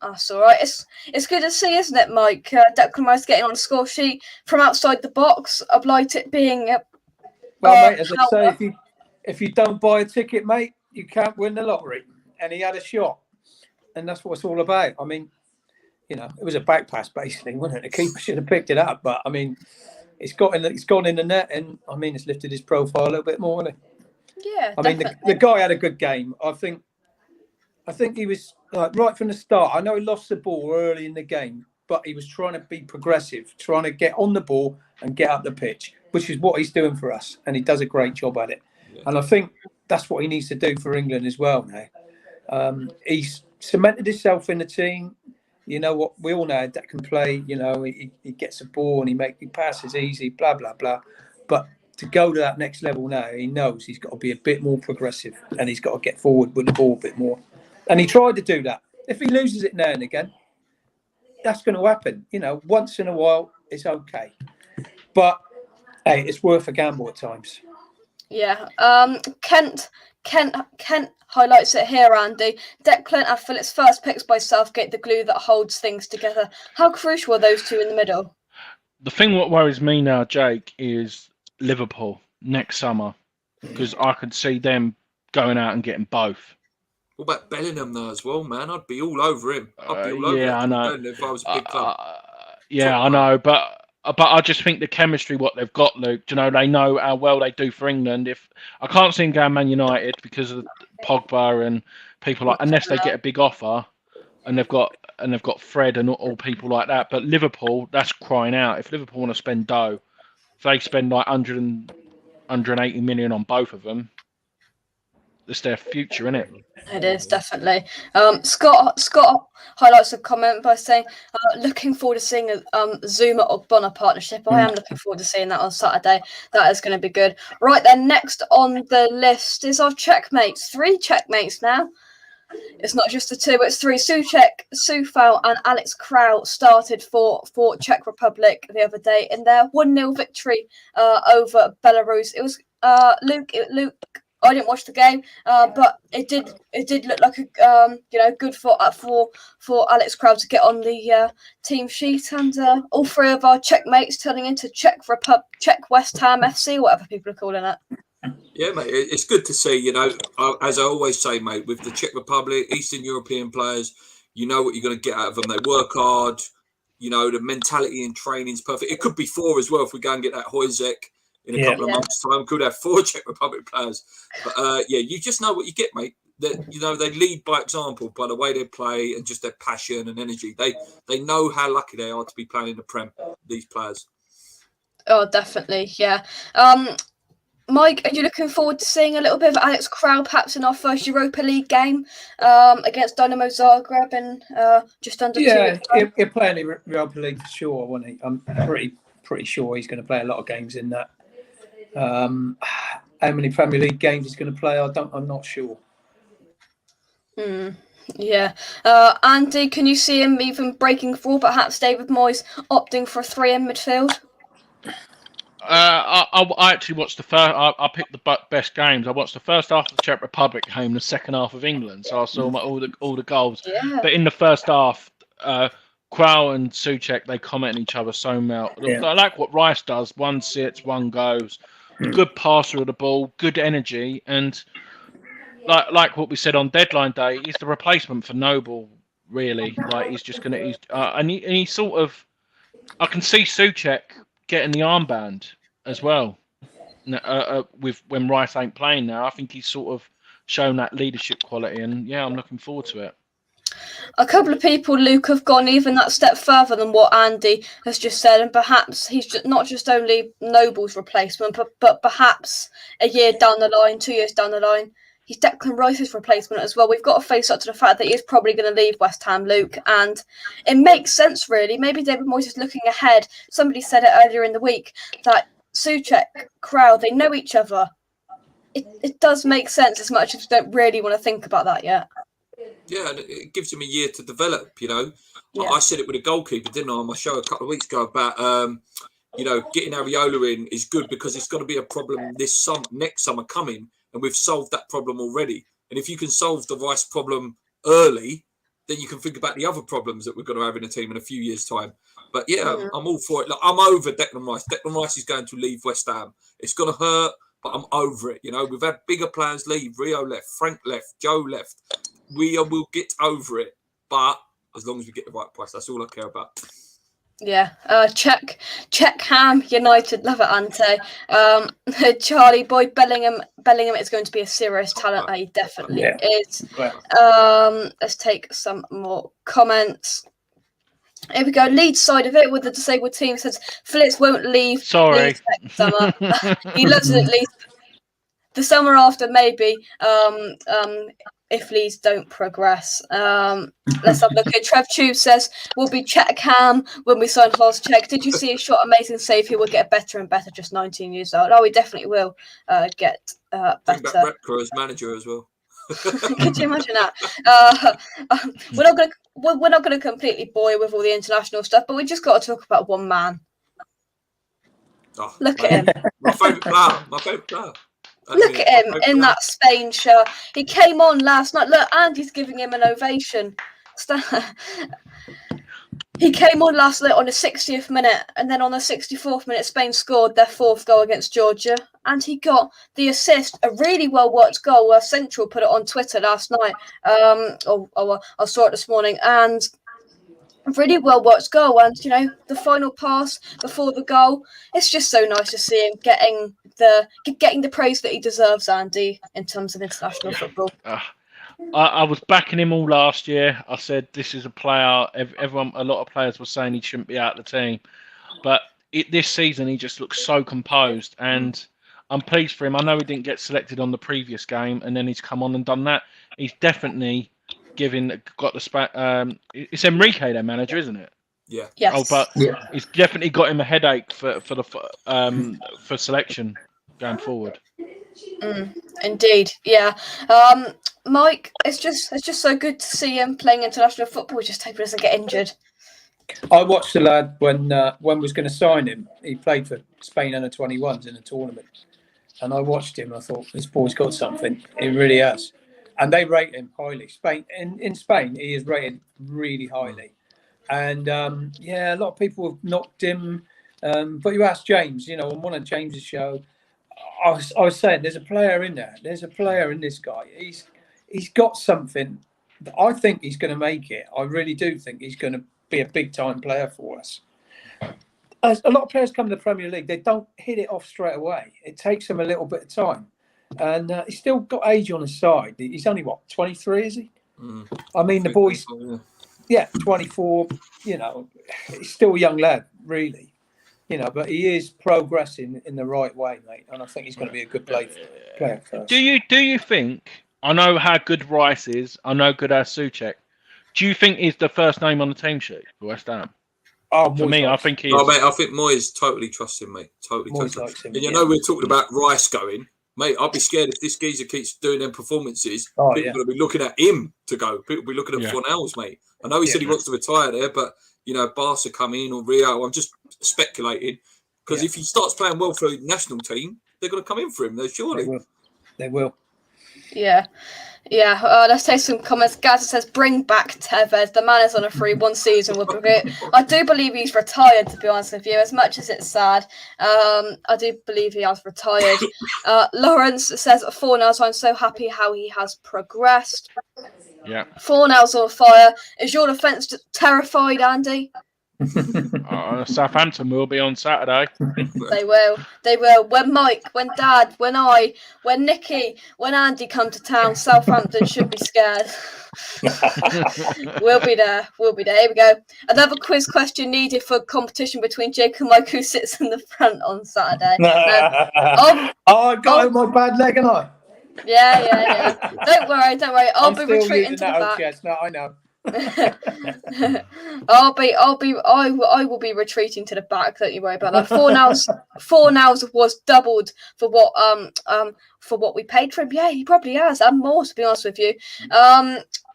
That's all right. It's good to see, isn't it, Mike? Declan Rice getting on the score sheet from outside the box. I'd like it being. Mate, as I say, if you don't buy a ticket, mate, you can't win the lottery. And he had a shot. And that's what it's all about. I mean, it was a back pass, basically, wasn't it? The keeper should have picked it up. But, I mean, it's gone in the net. And, I mean, it's lifted his profile a little bit more, hasn't it? Yeah, I mean, the guy had a good game. I think I think he was right from the start. I know he lost the ball early in the game, but he was trying to be progressive, trying to get on the ball and get up the pitch, which is what he's doing for us, and he does a great job at it. Yeah. And I think that's what he needs to do for England as well now. He's cemented himself in the team. You know what? We all know that can play. You know, he gets a ball and he passes easy, blah blah blah. But to go to that next level now, he knows he's got to be a bit more progressive and he's got to get forward with the ball a bit more. And he tried to do that. If he loses it now and again, that's going to happen. You know, once in a while, it's okay. But hey, it's worth a gamble at times. Yeah. Kent highlights it here, Andy. Declan and Phillips' first picks by Southgate, the glue that holds things together. How crucial are those two in the middle? The thing what worries me now, Jake, is Liverpool next summer, because I could see them going out and getting both. What about Bellingham though as well, man? I'd be all over him. I'd be all over him. I know. If I was a big club. I know, but I just think the chemistry what they've got, Luke. You know, they know how well they do for England. If I can't see them going Man United because of Pogba and people like, unless they get a big offer, and they've got Fred and all people like that. But Liverpool, that's crying out. If Liverpool want to spend dough, if they spend like 180 million on both of them, it's their future, isn't it? It is, definitely. Scott highlights a comment by saying, looking forward to seeing a Zuma Ogbonna partnership. I am looking forward to seeing that on Saturday. That is going to be good. Right then, next on the list is our checkmates. 3 checkmates now. It's not just the 2, it's 3. Souček, Soufal and Alex Kraul started for Czech Republic the other day in their 1-0 victory over Belarus. It was Luke. I didn't watch the game, but it did look like a good for Alex Kraul to get on the team sheet, and all 3 of our checkmates turning into Czech West Ham FC, whatever people are calling it. Yeah, mate, it's good to see. You know, as I always say, mate, with the Czech Republic, Eastern European players, you know what you're going to get out of them. They work hard. You know, the mentality in training is perfect. It could be 4 as well if we go and get that Hojsek in a couple of months' time. Could have 4 Czech Republic players. But you just know what you get, mate. That, you know, they lead by example by the way they play and just their passion and energy. They know how lucky they are to be playing in the Prem. These players. Oh, definitely, yeah. Mike, are you looking forward to seeing a little bit of Alex Kraul perhaps in our first Europa League game against Dynamo Zagreb in just under 2 weeks? Yeah, he'll play in the Europa League for sure, won't he? I'm pretty sure he's going to play a lot of games in that. How many Premier League games he's going to play, I'm not sure. Yeah. Andy, can you see him even breaking through, perhaps David Moyes opting for a 3 in midfield? I actually watched the first. I picked the best games. I watched the first half of the Czech Republic game, the second half of England. So I saw all the goals. Yeah. But in the first half, Kraul and Souček, they comment on each other so well. Yeah. I like what Rice does. One sits, one goes. Good passer of the ball, good energy, and like what we said on deadline day, he's the replacement for Noble. Really, like he's just gonna. And he sort of. I can see Souček getting the armband as well. With when Rice ain't playing now, I think he's sort of shown that leadership quality, and yeah, I'm looking forward to it. A couple of people, Luke, have gone even that step further than what Andy has just said, and perhaps he's not just only Noble's replacement, but perhaps a year down the line, 2 years down the line, he's Declan Rice's replacement as well. We've got to face up to the fact that he is probably going to leave West Ham, Luke, and it makes sense, really. Maybe David Moyes is looking ahead. Somebody said it earlier in the week that Souček, Kraul, they know each other. It does make sense, as much as we don't really want to think about that yet. Yeah, and it gives him a year to develop, you know. Yeah. I said it with a goalkeeper, didn't I, on my show a couple of weeks ago about, you know, getting Areola in is good because it's going to be a problem next summer coming, and we've solved that problem already. And if you can solve the Rice problem early, then you can think about the other problems that we're going to have in the team in a few years' time. But yeah, I'm all for it. Like, I'm over Declan Rice. Declan Rice is going to leave West Ham. It's going to hurt, but I'm over it. You know, we've had bigger players leave. Rio left, Frank left, Joe left. We will get over it, but as long as we get the right price, that's all I care about. Yeah, check Ham United, love it, Ante. Charlie boy, Bellingham is going to be a serious talent. He definitely is. Let's take some more comments. Here we go. Leeds side of it with the disabled team says Phillips won't leave. Sorry. Leeds next summer. He loves it at least. The summer after, maybe. If Leeds don't progress. Let's have a look here. Trev Tube says, we'll be Chet Cam when we sign last check. Did you see a shot? Amazing save. He will get better and better, just 19 years old. Oh, he definitely will get better. Bring back Repka as manager as well. Could you imagine that? We're not gonna completely bore you with all the international stuff, but we just got to talk about one man. Oh, Look at him. My favourite player. Look at him in that Spain shirt. He came on last night. Look, Andy's giving him an ovation. He came on last night on the 60th minute, and then on the 64th minute, Spain scored their 4th goal against Georgia, and he got the assist. A really well-worked goal. Central put it on Twitter last night. I saw it this morning, and really well-worked goal. And, the final pass before the goal, it's just so nice to see him getting the praise that he deserves, Andy, in terms of international football. I was backing him all last year. I said this is a player. A lot of players were saying he shouldn't be out of the team, but this season he just looks so composed, and I'm pleased for him. I know he didn't get selected on the previous game, and then he's come on and done that. He's definitely got the it's Enrique, their manager, isn't it? Yeah. Yes. Oh, but he's definitely got him a headache for selection going forward. Indeed, yeah. Mike, it's just so good to see him playing international football. We just hope he doesn't get injured. I watched the lad when we was going to sign him. He played for Spain under-21s in a tournament, and I watched him. I thought, this boy's got something. He really has, and they rate him highly. In Spain, he is rated really highly, and a lot of people have knocked him. But you asked James, on one of James's show. I was saying there's a player in there. There's a player in this guy. He's got something. I think he's going to make it. I really do think he's going to be a big time player for us. As a lot of players come to the Premier League, they don't hit it off straight away. It takes them a little bit of time, and he's still got age on his side. He's only 23, is he? I mean, the boy's 24. He's still a young lad, really. But he is progressing in the right way, mate, and I think he's going to be a good player for us. Do you think? I know how good Rice is. I know good as Souček. Do you think he's the first name on the team sheet for West Ham? Oh, for me, I think he is. Oh, mate, I think Moyes totally trusts him, mate. Totally trusts him. And we're talking about Rice going, mate. I'd be scared if this geezer keeps doing them performances. People are going to be looking at him to go. People will be looking at Fornals, mate. I know he said he wants to retire there, but Barca come in or Real. I'm just speculating because if he starts playing well for the national team, they're going to come in for him. Surely they will. Yeah. Let's take some comments. Gaza says, "Bring back Tevez. The man is on a free 1 season. I do believe he's retired. To be honest with you, as much as it's sad, I do believe he has retired." Lawrence says, "Fornals. I'm so happy how he has progressed." Yeah. Fornals on fire. Is your defence terrified, Andy? Southampton will be on Saturday. They will. When Mike, when Dad, when I, when Nikki, when Andy come to town, Southampton should be scared. We'll be there. Here we go. Another quiz question needed for competition between Jake and Mike, who sits in the front on Saturday. I got my bad leg, and I. Yeah. Don't worry. I'll be retreating to the back. Chestnut, I know. I will be retreating to the back. Don't you worry about that. Fornals was doubled for what we paid for him. Yeah, he probably has, and more, to be honest with you.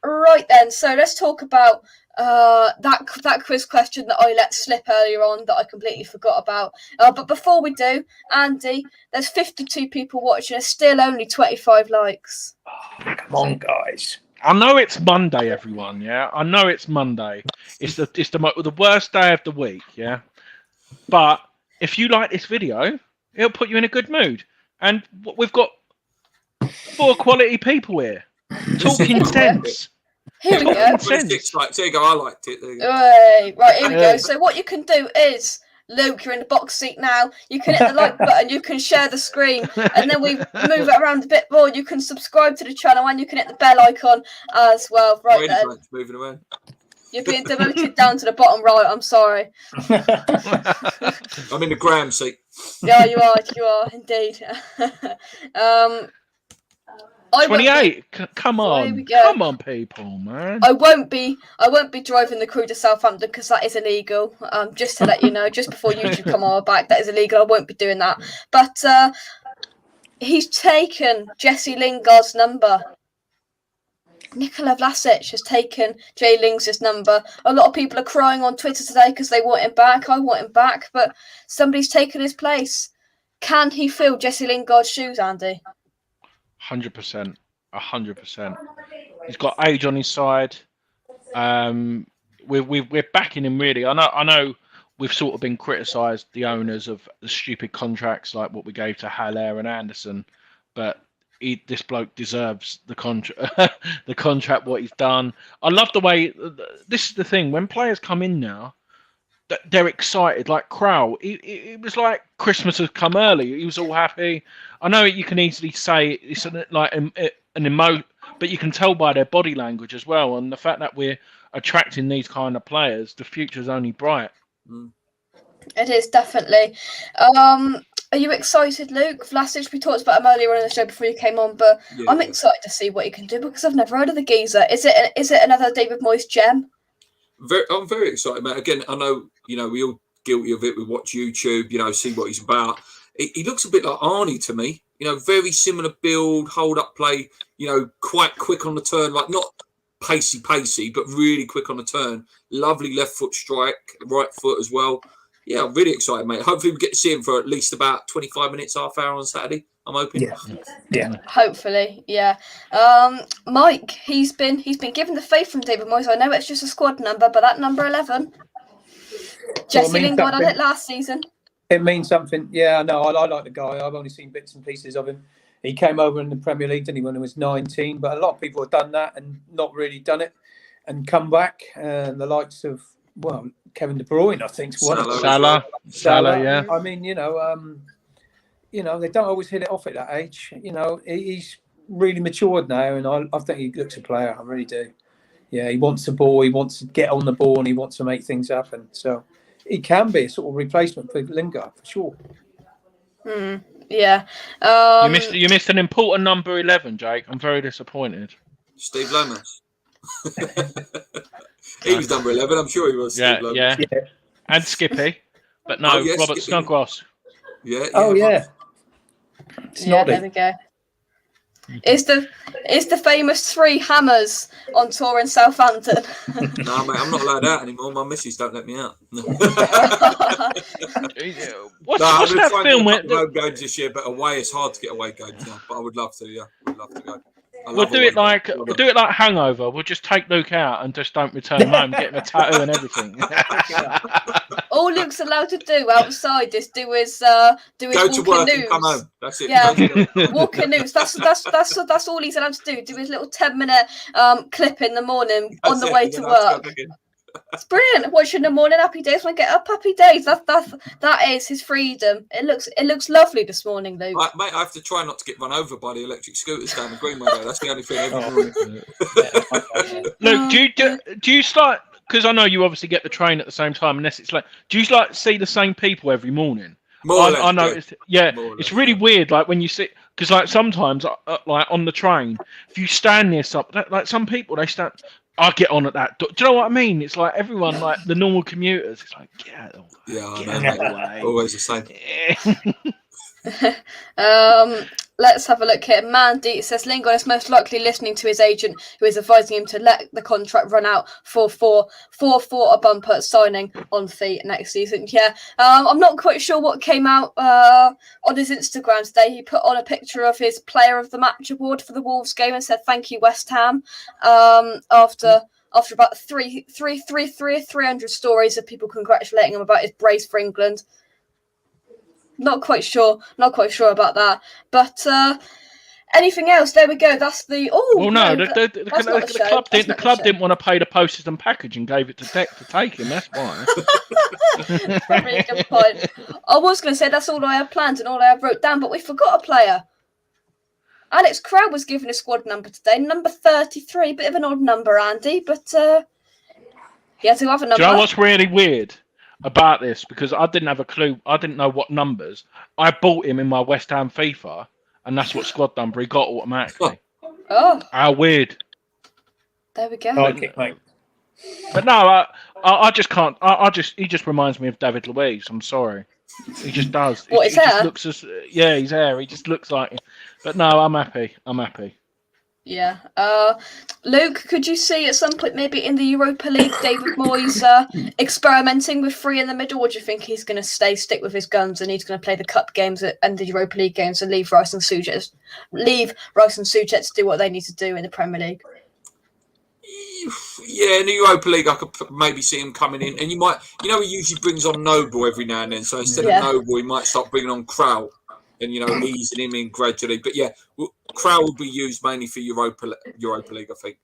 Right then, so let's talk about that quiz question that I let slip earlier on that I completely forgot about. But before we do, Andy, there's 52 people watching. There's still only 25 likes. Oh, come on, guys. I know it's Monday, everyone. Yeah, I know it's Monday. It's the worst day of the week. Yeah, but if you like this video, it'll put you in a good mood. And we've got 4 quality people here talking sense. Here we go. 26 likes. There you go. I liked it. There you go. Right, here we go. So what you can do is, Luke, you're in the box seat now. You can hit the like button, you can share the screen, and then we move it around a bit more. You can subscribe to the channel, and you can hit the bell icon as well. Right then. Moving around. You're being demoted down to the bottom right. I'm sorry. I'm in the Graham seat. Yeah, you are indeed. 28. Come on, come on, people, man. I won't be driving the crew to Southampton because that is illegal. Just to let you know, just before YouTube come on our back, that is illegal. I won't be doing that. But he's taken Jesse Lingard's number. Nikola Vlasic has taken Jay Lings' number. A lot of people are crying on Twitter today because they want him back. I want him back, but somebody's taken his place. Can he fill Jesse Lingard's shoes, Andy? 100%. 100%. He's got age on his side. We're backing him really. I know we've sort of been criticised, the owners, of the stupid contracts like what we gave to Haller and Anderson, but this bloke deserves the contract, what he's done. I love the way, this is the thing, when players come in now, they're excited. Like Krul, it was like Christmas has come early. He was all happy. I know you can easily say it's an emote, but you can tell by their body language as well. And the fact that we're attracting these kind of players, the future's only bright. It is, definitely. Are you excited, Luke? Vlasic, we talked about him earlier on in the show before you came on, but yeah, I'm excited to see what he can do because I've never heard of the geezer. Is it another David Moyes gem? I'm very excited, mate. Again, I know, we're all guilty of it. We watch YouTube, see what he's about. He looks a bit like Arnie to me. Very similar build, hold up play, quite quick on the turn, like not pacey, but really quick on the turn. Lovely left foot strike, right foot as well. Yeah, I'm really excited, mate. Hopefully we get to see him for at least about 25 minutes, half hour on Saturday. I'm hoping. Yeah. Hopefully, yeah. Mike, he's been given the faith from David Moyes. I know it's just a squad number, but that number 11, Jesse Lingard had it last season. It means something. Yeah, no, I like the guy. I've only seen bits and pieces of him. He came over in the Premier League, didn't he, when he was 19? But a lot of people have done that and not really done it and come back. The likes of, Kevin De Bruyne, I think. Salah, yeah. I mean, they don't always hit it off at that age. He's really matured now, and I think he looks a player. I really do. Yeah, he wants the ball. He wants to get on the ball, and he wants to make things happen. So he can be a sort of replacement for Lingard, for sure. Yeah. You missed an important number 11, Jake. I'm very disappointed. Steve Lomas. He was number 11. I'm sure he was. Yeah. And Skippy, but no, Robert Snodgrass. Yeah. Oh yeah. There we go. Is the famous 3 hammers on tour in Southampton? No, mate, I'm not allowed out anymore. My missus don't let me out. What's that film with home games this year? But away, it's hard to get away games now. But I would love to. Yeah, would love to go. We'll do it like Hangover. We'll just take Luke out and just don't return home, get him a tattoo and everything. All Luke's allowed to do outside is do his go walking to work news. And come home. That's it. Yeah, walking news. That's all he's allowed to do. Do his little 10-minute clip in the morning on the way to work. It's brilliant. Watching the morning, happy days. When I get up, happy days. That is his freedom. It looks lovely this morning, Luke. Mate, I have to try not to get run over by the electric scooters down the Greenway. That's the only thing every morning. Luke, do you start? Because I know you obviously get the train at the same time. Unless it's like, do you like see the same people every morning? I noticed. Yeah, it's really weird. Like when you see, because like sometimes, like on the train, if you stand near something, like some people they stand. I get on at that. Do you know what I mean? It's like everyone, like the normal commuters. It's like, get away. Always the same. Let's have a look here. Mandy says Lingard is most likely listening to his agent, who is advising him to let the contract run out for a bumper signing on fee next season. Yeah, I'm not quite sure what came out on his Instagram today. He put on a picture of his Player of the Match award for the Wolves game and said, "Thank you, West Ham." After about 300 stories of people congratulating him about his brace for England. Not quite sure about that. But Anything else? There we go. That's the. Oh, Well, no, that's not the show. club That's didn't. The not club show. didn't want to pay the postage and package and gave it to Deck to take him. That's why. Very good point. I was going to say that's all I have planned and all I have wrote down, but we forgot a player. Alex Crowd was given a squad number today, number 33. Bit of an odd number, Andy, but he had to have a number. Do you know what's really weird about this? Because I didn't have a clue. I didn't know what numbers. I bought him in my West Ham FIFA, and that's what squad number he got automatically. Oh, How weird. there we go. Like it, mate. But no, I just can't. He just reminds me of David Luiz. I'm sorry. He just does. What, he his hair? just looks as his hair. He just looks like him. But no, I'm happy. Yeah. Luke, could you see at some point maybe in the Europa League David Moyes experimenting with 3 in the middle, or do you think he's going to stick with his guns and he's going to play the cup games and the Europa League games and leave Rice and Soucek to do what they need to do in the Premier League? Yeah, in the Europa League, I could maybe see him coming in, and he usually brings on Noble every now and then. So instead of Noble, he might start bringing on Kraut and easing him in gradually. But yeah, Kraut will be used mainly for Europa League, I think.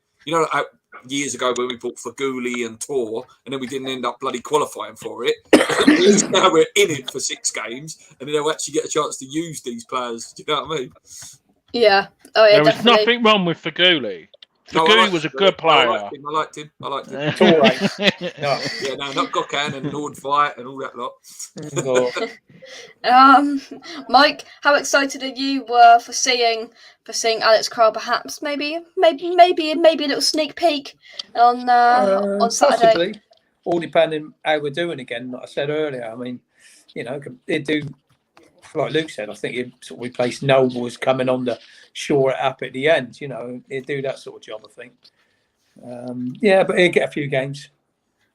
Years ago when we bought Faguli and Tor, and then we didn't end up bloody qualifying for it. At least now we're in it for 6 games, and then they'll actually get a chance to use these players. Do you know what I mean? Yeah. Oh yeah, There was definitely. nothing wrong with Faguli. Faguli was a good player. I liked him. It's all right. No. Yeah, no, not Gokan and Nord Fight and all that lot. Mike, how excited are you for seeing Alex Crowell? Perhaps maybe a little sneak peek on Saturday. Possibly, all depending how we're doing again. Like I said earlier, I mean, they do. Like Luke said, I think he'd sort of replace Noble as coming on to shore it up at the end. He'd do that sort of job, I think. But he'll get a few games.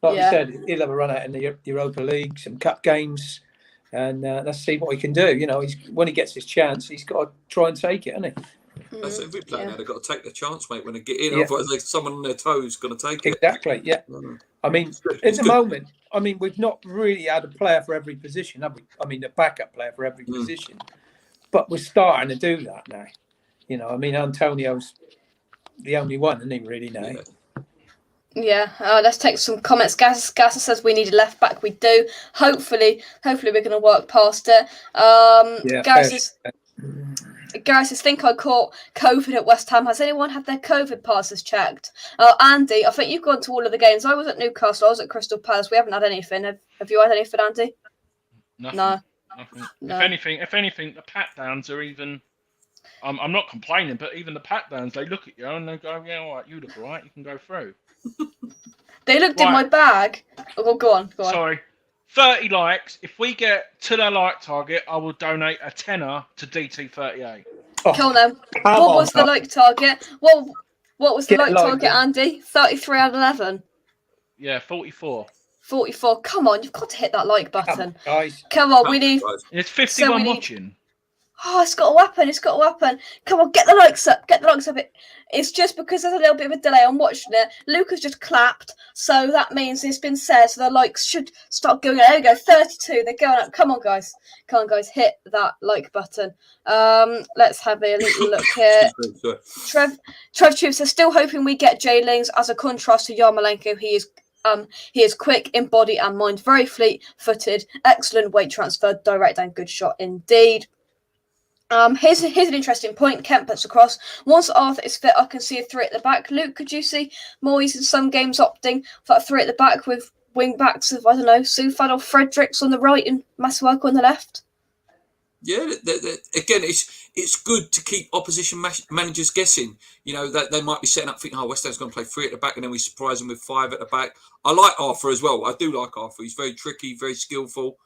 Like we said, he'll have a run out in the Europa League, some cup games, and let's see what he can do. When he gets his chance, he's got to try and take it, hasn't he? That's every player now. They've got to take their chance, mate, when they get in. Otherwise, there's someone on their toes going to take it. Exactly, yeah. I mean, at the moment, we've not really had a player for every position, have we? I mean, a backup player for every position. But we're starting to do that now. Antonio's the only one, isn't he, really, now? Yeah, let's take some comments. Gasser says we need a left back. We do. Hopefully we're going to work past it. Gareth says, think I caught COVID at West Ham. Has anyone had their COVID passes checked? Andy, I think you've gone to all of the games. I was at Newcastle. I was at Crystal Palace. We haven't had anything. Have you had anything, Andy? Nothing. No. Nothing. If anything, the pat downs are even. I'm not complaining, but even the pat downs, they look at you and they go, "Yeah, all right, you look all right. You can go through." They looked in my bag. Oh, go on. Sorry. 30 likes. If we get to the like target, I will donate a tenner to DT38. Come on then. What was the like target? What was the like target, Andy? 33 out of 11. Yeah, 44. 44. Come on, you've got to hit that like button. Guys. Come on, we need. It's 51 watching. Oh, it's got a weapon. Come on, get the likes up. It's just because there's a little bit of a delay on watching it. Luca's just clapped, so that means it's been said, so the likes should start going. There we go, 32. They're going up. Come on, guys. Hit that like button. Let's have a little look here. Trev Tube says, still hoping we get Jay Lings as a contrast to Yarmolenko. He is quick in body and mind, very fleet-footed, excellent weight transfer, direct and good shot indeed. Here's an interesting point. Kemp puts across. Once Arthur is fit, I can see a 3 at the back. Luke, could you see Moyes in some games opting for a 3 at the back with wing backs of, Soufal or Fredericks on the right and Masuaku on the left? Yeah, again, it's good to keep opposition managers guessing. That they might be setting up thinking, West Ham's going to play 3 at the back, and then we surprise them with 5 at the back. I like Arthur as well. I do like Arthur. He's very tricky, very skillful.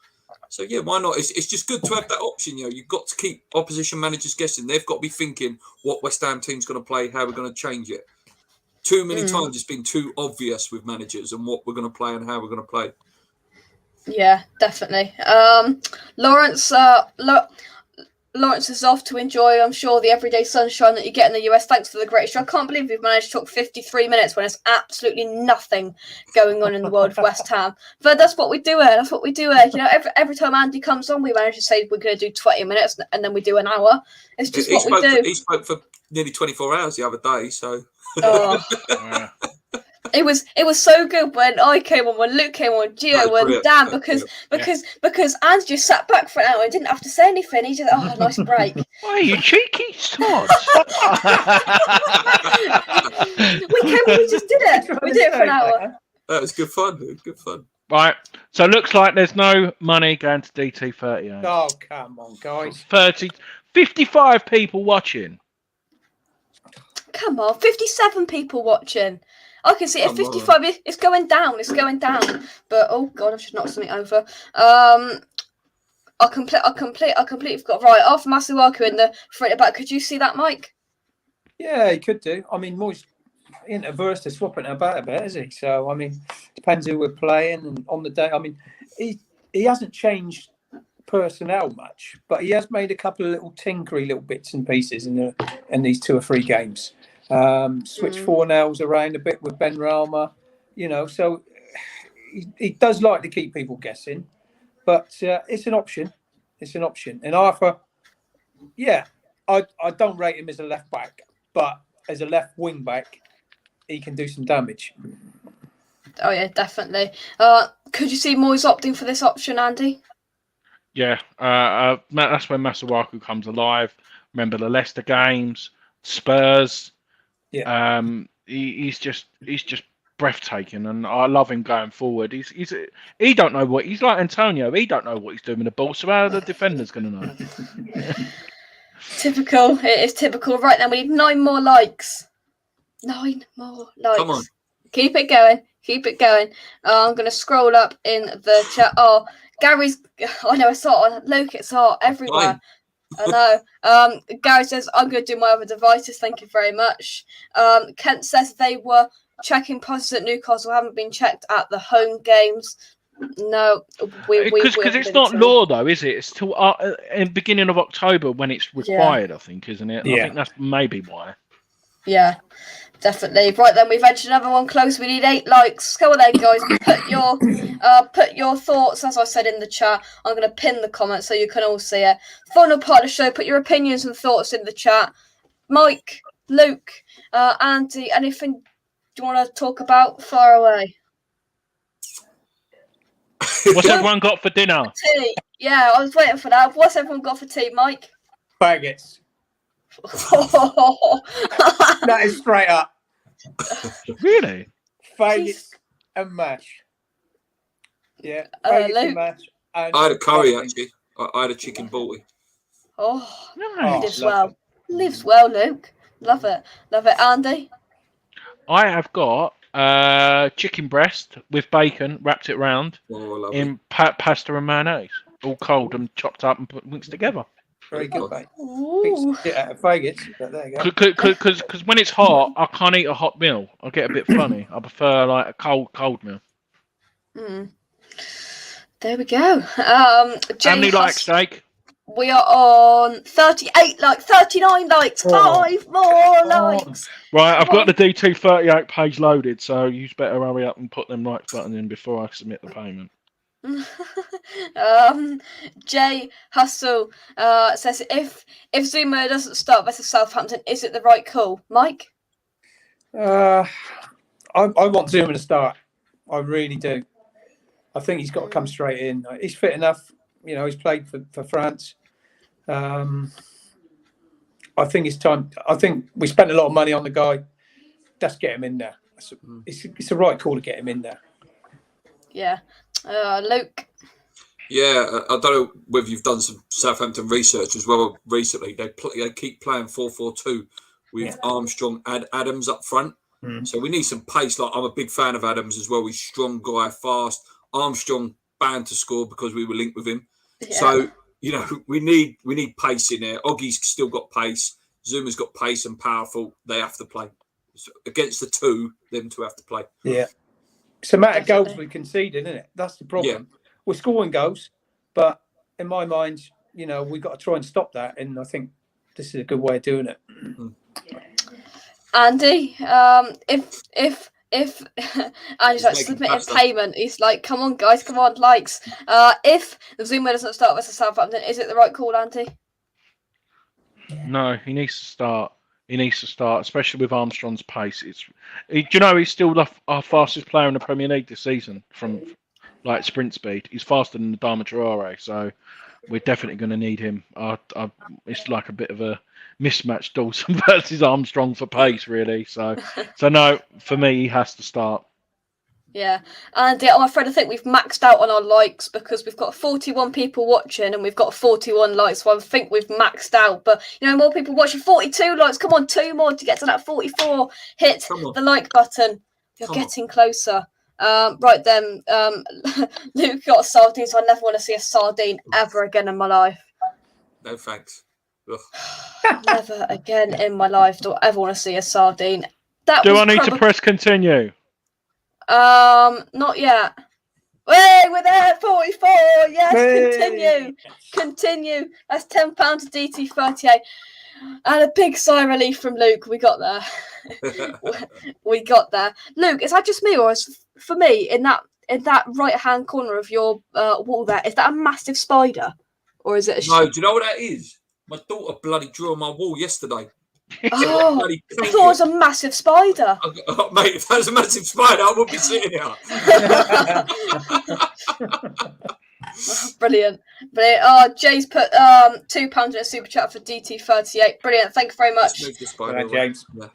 So, yeah, why not? It's just good to have that option. You've got to keep opposition managers guessing. They've got to be thinking what West Ham team's going to play, how we're going to change it. Too many times it's been too obvious with managers and what we're going to play and how we're going to play. Lawrence is off to enjoy, I'm sure, the everyday sunshine that you get in the US. Thanks for the great show. I can't believe we've managed to talk 53 minutes when there's absolutely nothing going on in the world of West Ham. But that's what we do here. That's what we do here. You know, every time Andy comes on, we manage to say we're going to do 20 minutes and then we do an hour. It's just what we do. He spoke for nearly 24 hours the other day, so. Oh. Yeah. It was so good when I came on, when Luke came on, Gio and Dan, because Andy just sat back for an hour and didn't have to say anything. He just, nice break. Why, you cheeky sod! We just did it. We did it for an hour. That was good fun. Good fun. Right, so it looks like there's no money going to DT38. Oh, come on, guys. 55 people watching. Come on, 57 people watching. I can see it. 55. It's going down. It's going down. But oh god, I've just knocked something over. I completely forgot. Right, after Masuaku in the front back. Could you see that, Mike? Yeah, he could do. I mean, Moyes isn't averse to swapping it about a bit, is he? So I mean, depends who we're playing and on the day. I mean, he hasn't changed personnel much, but he has made a couple of little tinkery little bits and pieces in these 2 or 3 games. Switch Fornals around a bit with Ben Rama, you know, so he does like to keep people guessing, but it's an option. It's an option. And Arthur, yeah, I don't rate him as a left back, but as a left wing back, he can do some damage. Oh yeah, definitely. Could you see Moyes opting for this option, Andy? Yeah, that's when Masuaku comes alive. Remember the Leicester games, Spurs. Yeah. He's just breathtaking, and I love him going forward. He don't know what he's like. Antonio, he don't know what he's doing with the ball. So how are the defenders going to know? Typical. It is typical. Right now, we need 9 more likes. 9 more likes. Come on. Keep it going. Keep it going. I'm going to scroll up in the chat. Oh, Gary's. I know. I saw it on Luke. It's hot everywhere. Fine. I know. Gary says, I'm going to do my other devices. Thank you very much. Kent says they were checking passes at Newcastle, haven't been checked at the home games. No, because it's not law though, is it? It's till in the beginning of October when it's required, I think, isn't it? Yeah. I think that's maybe why. Yeah, definitely. Right then, we've edged another one close. We need 8 likes. Go on then, guys. Put your thoughts, as I said in the chat. I'm going to pin the comment so you can all see it. Final part of the show. Put your opinions and thoughts in the chat. Mike, Luke, Andy, anything you want to talk about? Far away. What's everyone got for dinner? Tea. Yeah, I was waiting for that. What's everyone got for tea, Mike? Faggots. That is straight up. Really? Faggots and mash. Yeah, faggots and mash. And I had a curry, actually. I had a chicken balti. Oh, Nice. lives well. Lives well, Luke. Love it. Love it. Andy? I have got chicken breast with bacon, wrapped it round in pasta and mayonnaise, all cold and chopped up and put mixed together. Very good, mate. Ooh. Yeah, faggots, but there you go. Because when it's hot, I can't eat a hot meal. I get a bit funny. I prefer like a cold meal. There we go. How many likes, Jake? We are on 38 likes, 39 likes, 5 more likes. Right, I've got the D238 page loaded, so you better hurry up and put them likes button in before I submit the payment. Jay Hustle says if Zuma doesn't start versus Southampton, is it the right call? Mike? I want Zuma to start. I really do. I think he's got to come straight in. He's fit enough. You know, he's played for France. I think it's time. I think we spent a lot of money on the guy. Let's get him in there. It's the right call to get him in there. Yeah. Luke? Yeah, I don't know whether you've done some Southampton research as well recently. They keep playing 4-4-2 with Armstrong and Adams up front. So we need some pace. Like, I'm a big fan of Adams as well. He's a strong guy, fast. Armstrong bound to score because we were linked with him. Yeah. So, you know, we need pace in there. Oggie's still got pace. Zuma's got pace and powerful. They have to play. So against the two, them two have to play. Yeah. It's a matter of goals we conceded, isn't it? That's the problem. Yeah. We're scoring goals, but in my mind, you know, we've got to try and stop that. And I think this is a good way of doing it. Andy, if Andy's like submitting payment, he's like, come on guys, come on, likes. If the Zuma doesn't start versus Southampton, is it the right call, Andy? No, he needs to start. He needs to start, especially with Armstrong's pace. Do you know he's still our fastest player in the Premier League this season from like sprint speed. He's faster than the Dama Traore, so we're definitely going to need him. It's like a bit of a mismatch, Dawson versus Armstrong for pace, really. So no, for me, he has to start. Yeah, and I'm afraid I think we've maxed out on our likes because we've got 41 people watching and we've got 41 likes, so I think we've maxed out. But, you know, more people watching, 42 likes. Come on, 2 more to get to that 44. Hit the like button. You're getting closer. Right then, Luke got a sardine, so I never want to see a sardine ever again in my life. No thanks. Never again in my life do I ever want to see a sardine. Do I need to press continue? Not yet. Hey, we're there, 44. Yes, Hey. Continue. That's £10 to DT38. And a big sigh of relief from Luke. We got there. We got there. Luke, is that just me, or is for me in that right hand corner of your wall there? Is that a massive spider, or is it? No, do you know what that is? My daughter bloody drew on my wall yesterday. Oh, I thought it was a massive spider. Mate, if that was a massive spider, I wouldn't be sitting here. Brilliant. Oh, Jay's put £2 in a super chat for DT38. Brilliant. Thank you very much. James. Yeah.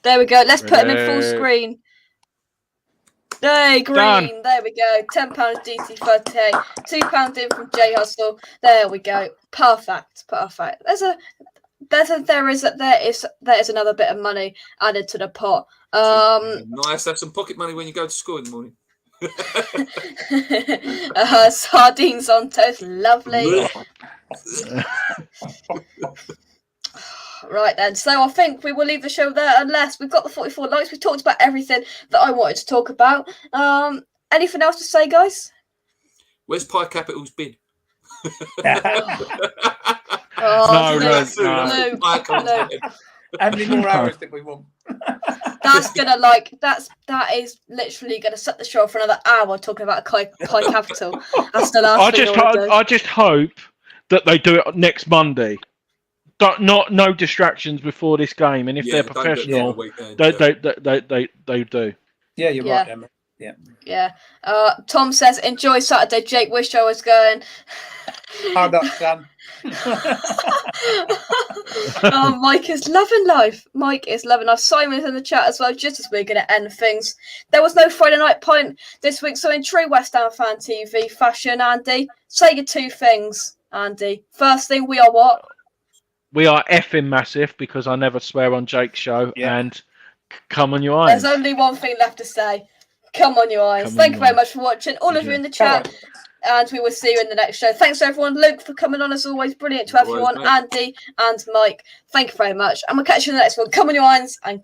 There we go. Let's put him in full screen. Hey, green. Done. There we go. £10 DT38. £2 in from Jay Hustle. There we go. Perfect. There is another bit of money added to the pot. Nice to have some pocket money when you go to school in the morning. Sardines on toast, lovely. Right then, so I think we will leave the show there unless we've got the 44 likes. We've talked about everything that I wanted to talk about. Anything else to say, guys? Where's Pie Capital's bid? Oh, No. How many more hours did we want? That is literally gonna set the show for another hour talking about Pie Capital. That's the last thing I just hope that they do it next Monday. No distractions before this game, and if they're professional, they do. Yeah, you're right, Emma. Yeah. Tom says, enjoy Saturday, Jake. Wish I was going. Hard up, Sam. Oh, Mike is loving life. Simon is in the chat as well, just as we're going to end things. There was no Friday night pint this week, so in true West Ham Fan TV fashion, Andy, say your 2 things, Andy. First thing, we are what? We are effing massive because I never swear on Jake's show, and come on your eyes. There's only one thing left to say. Come on your eyes. Thank you very much for watching, all of you in the chat. And we will see you in the next show. Thanks to everyone. Luke for coming on as always. Brilliant to have you on. Andy and Mike. Thank you very much. And we'll catch you in the next one. Come on your irons and goodbye.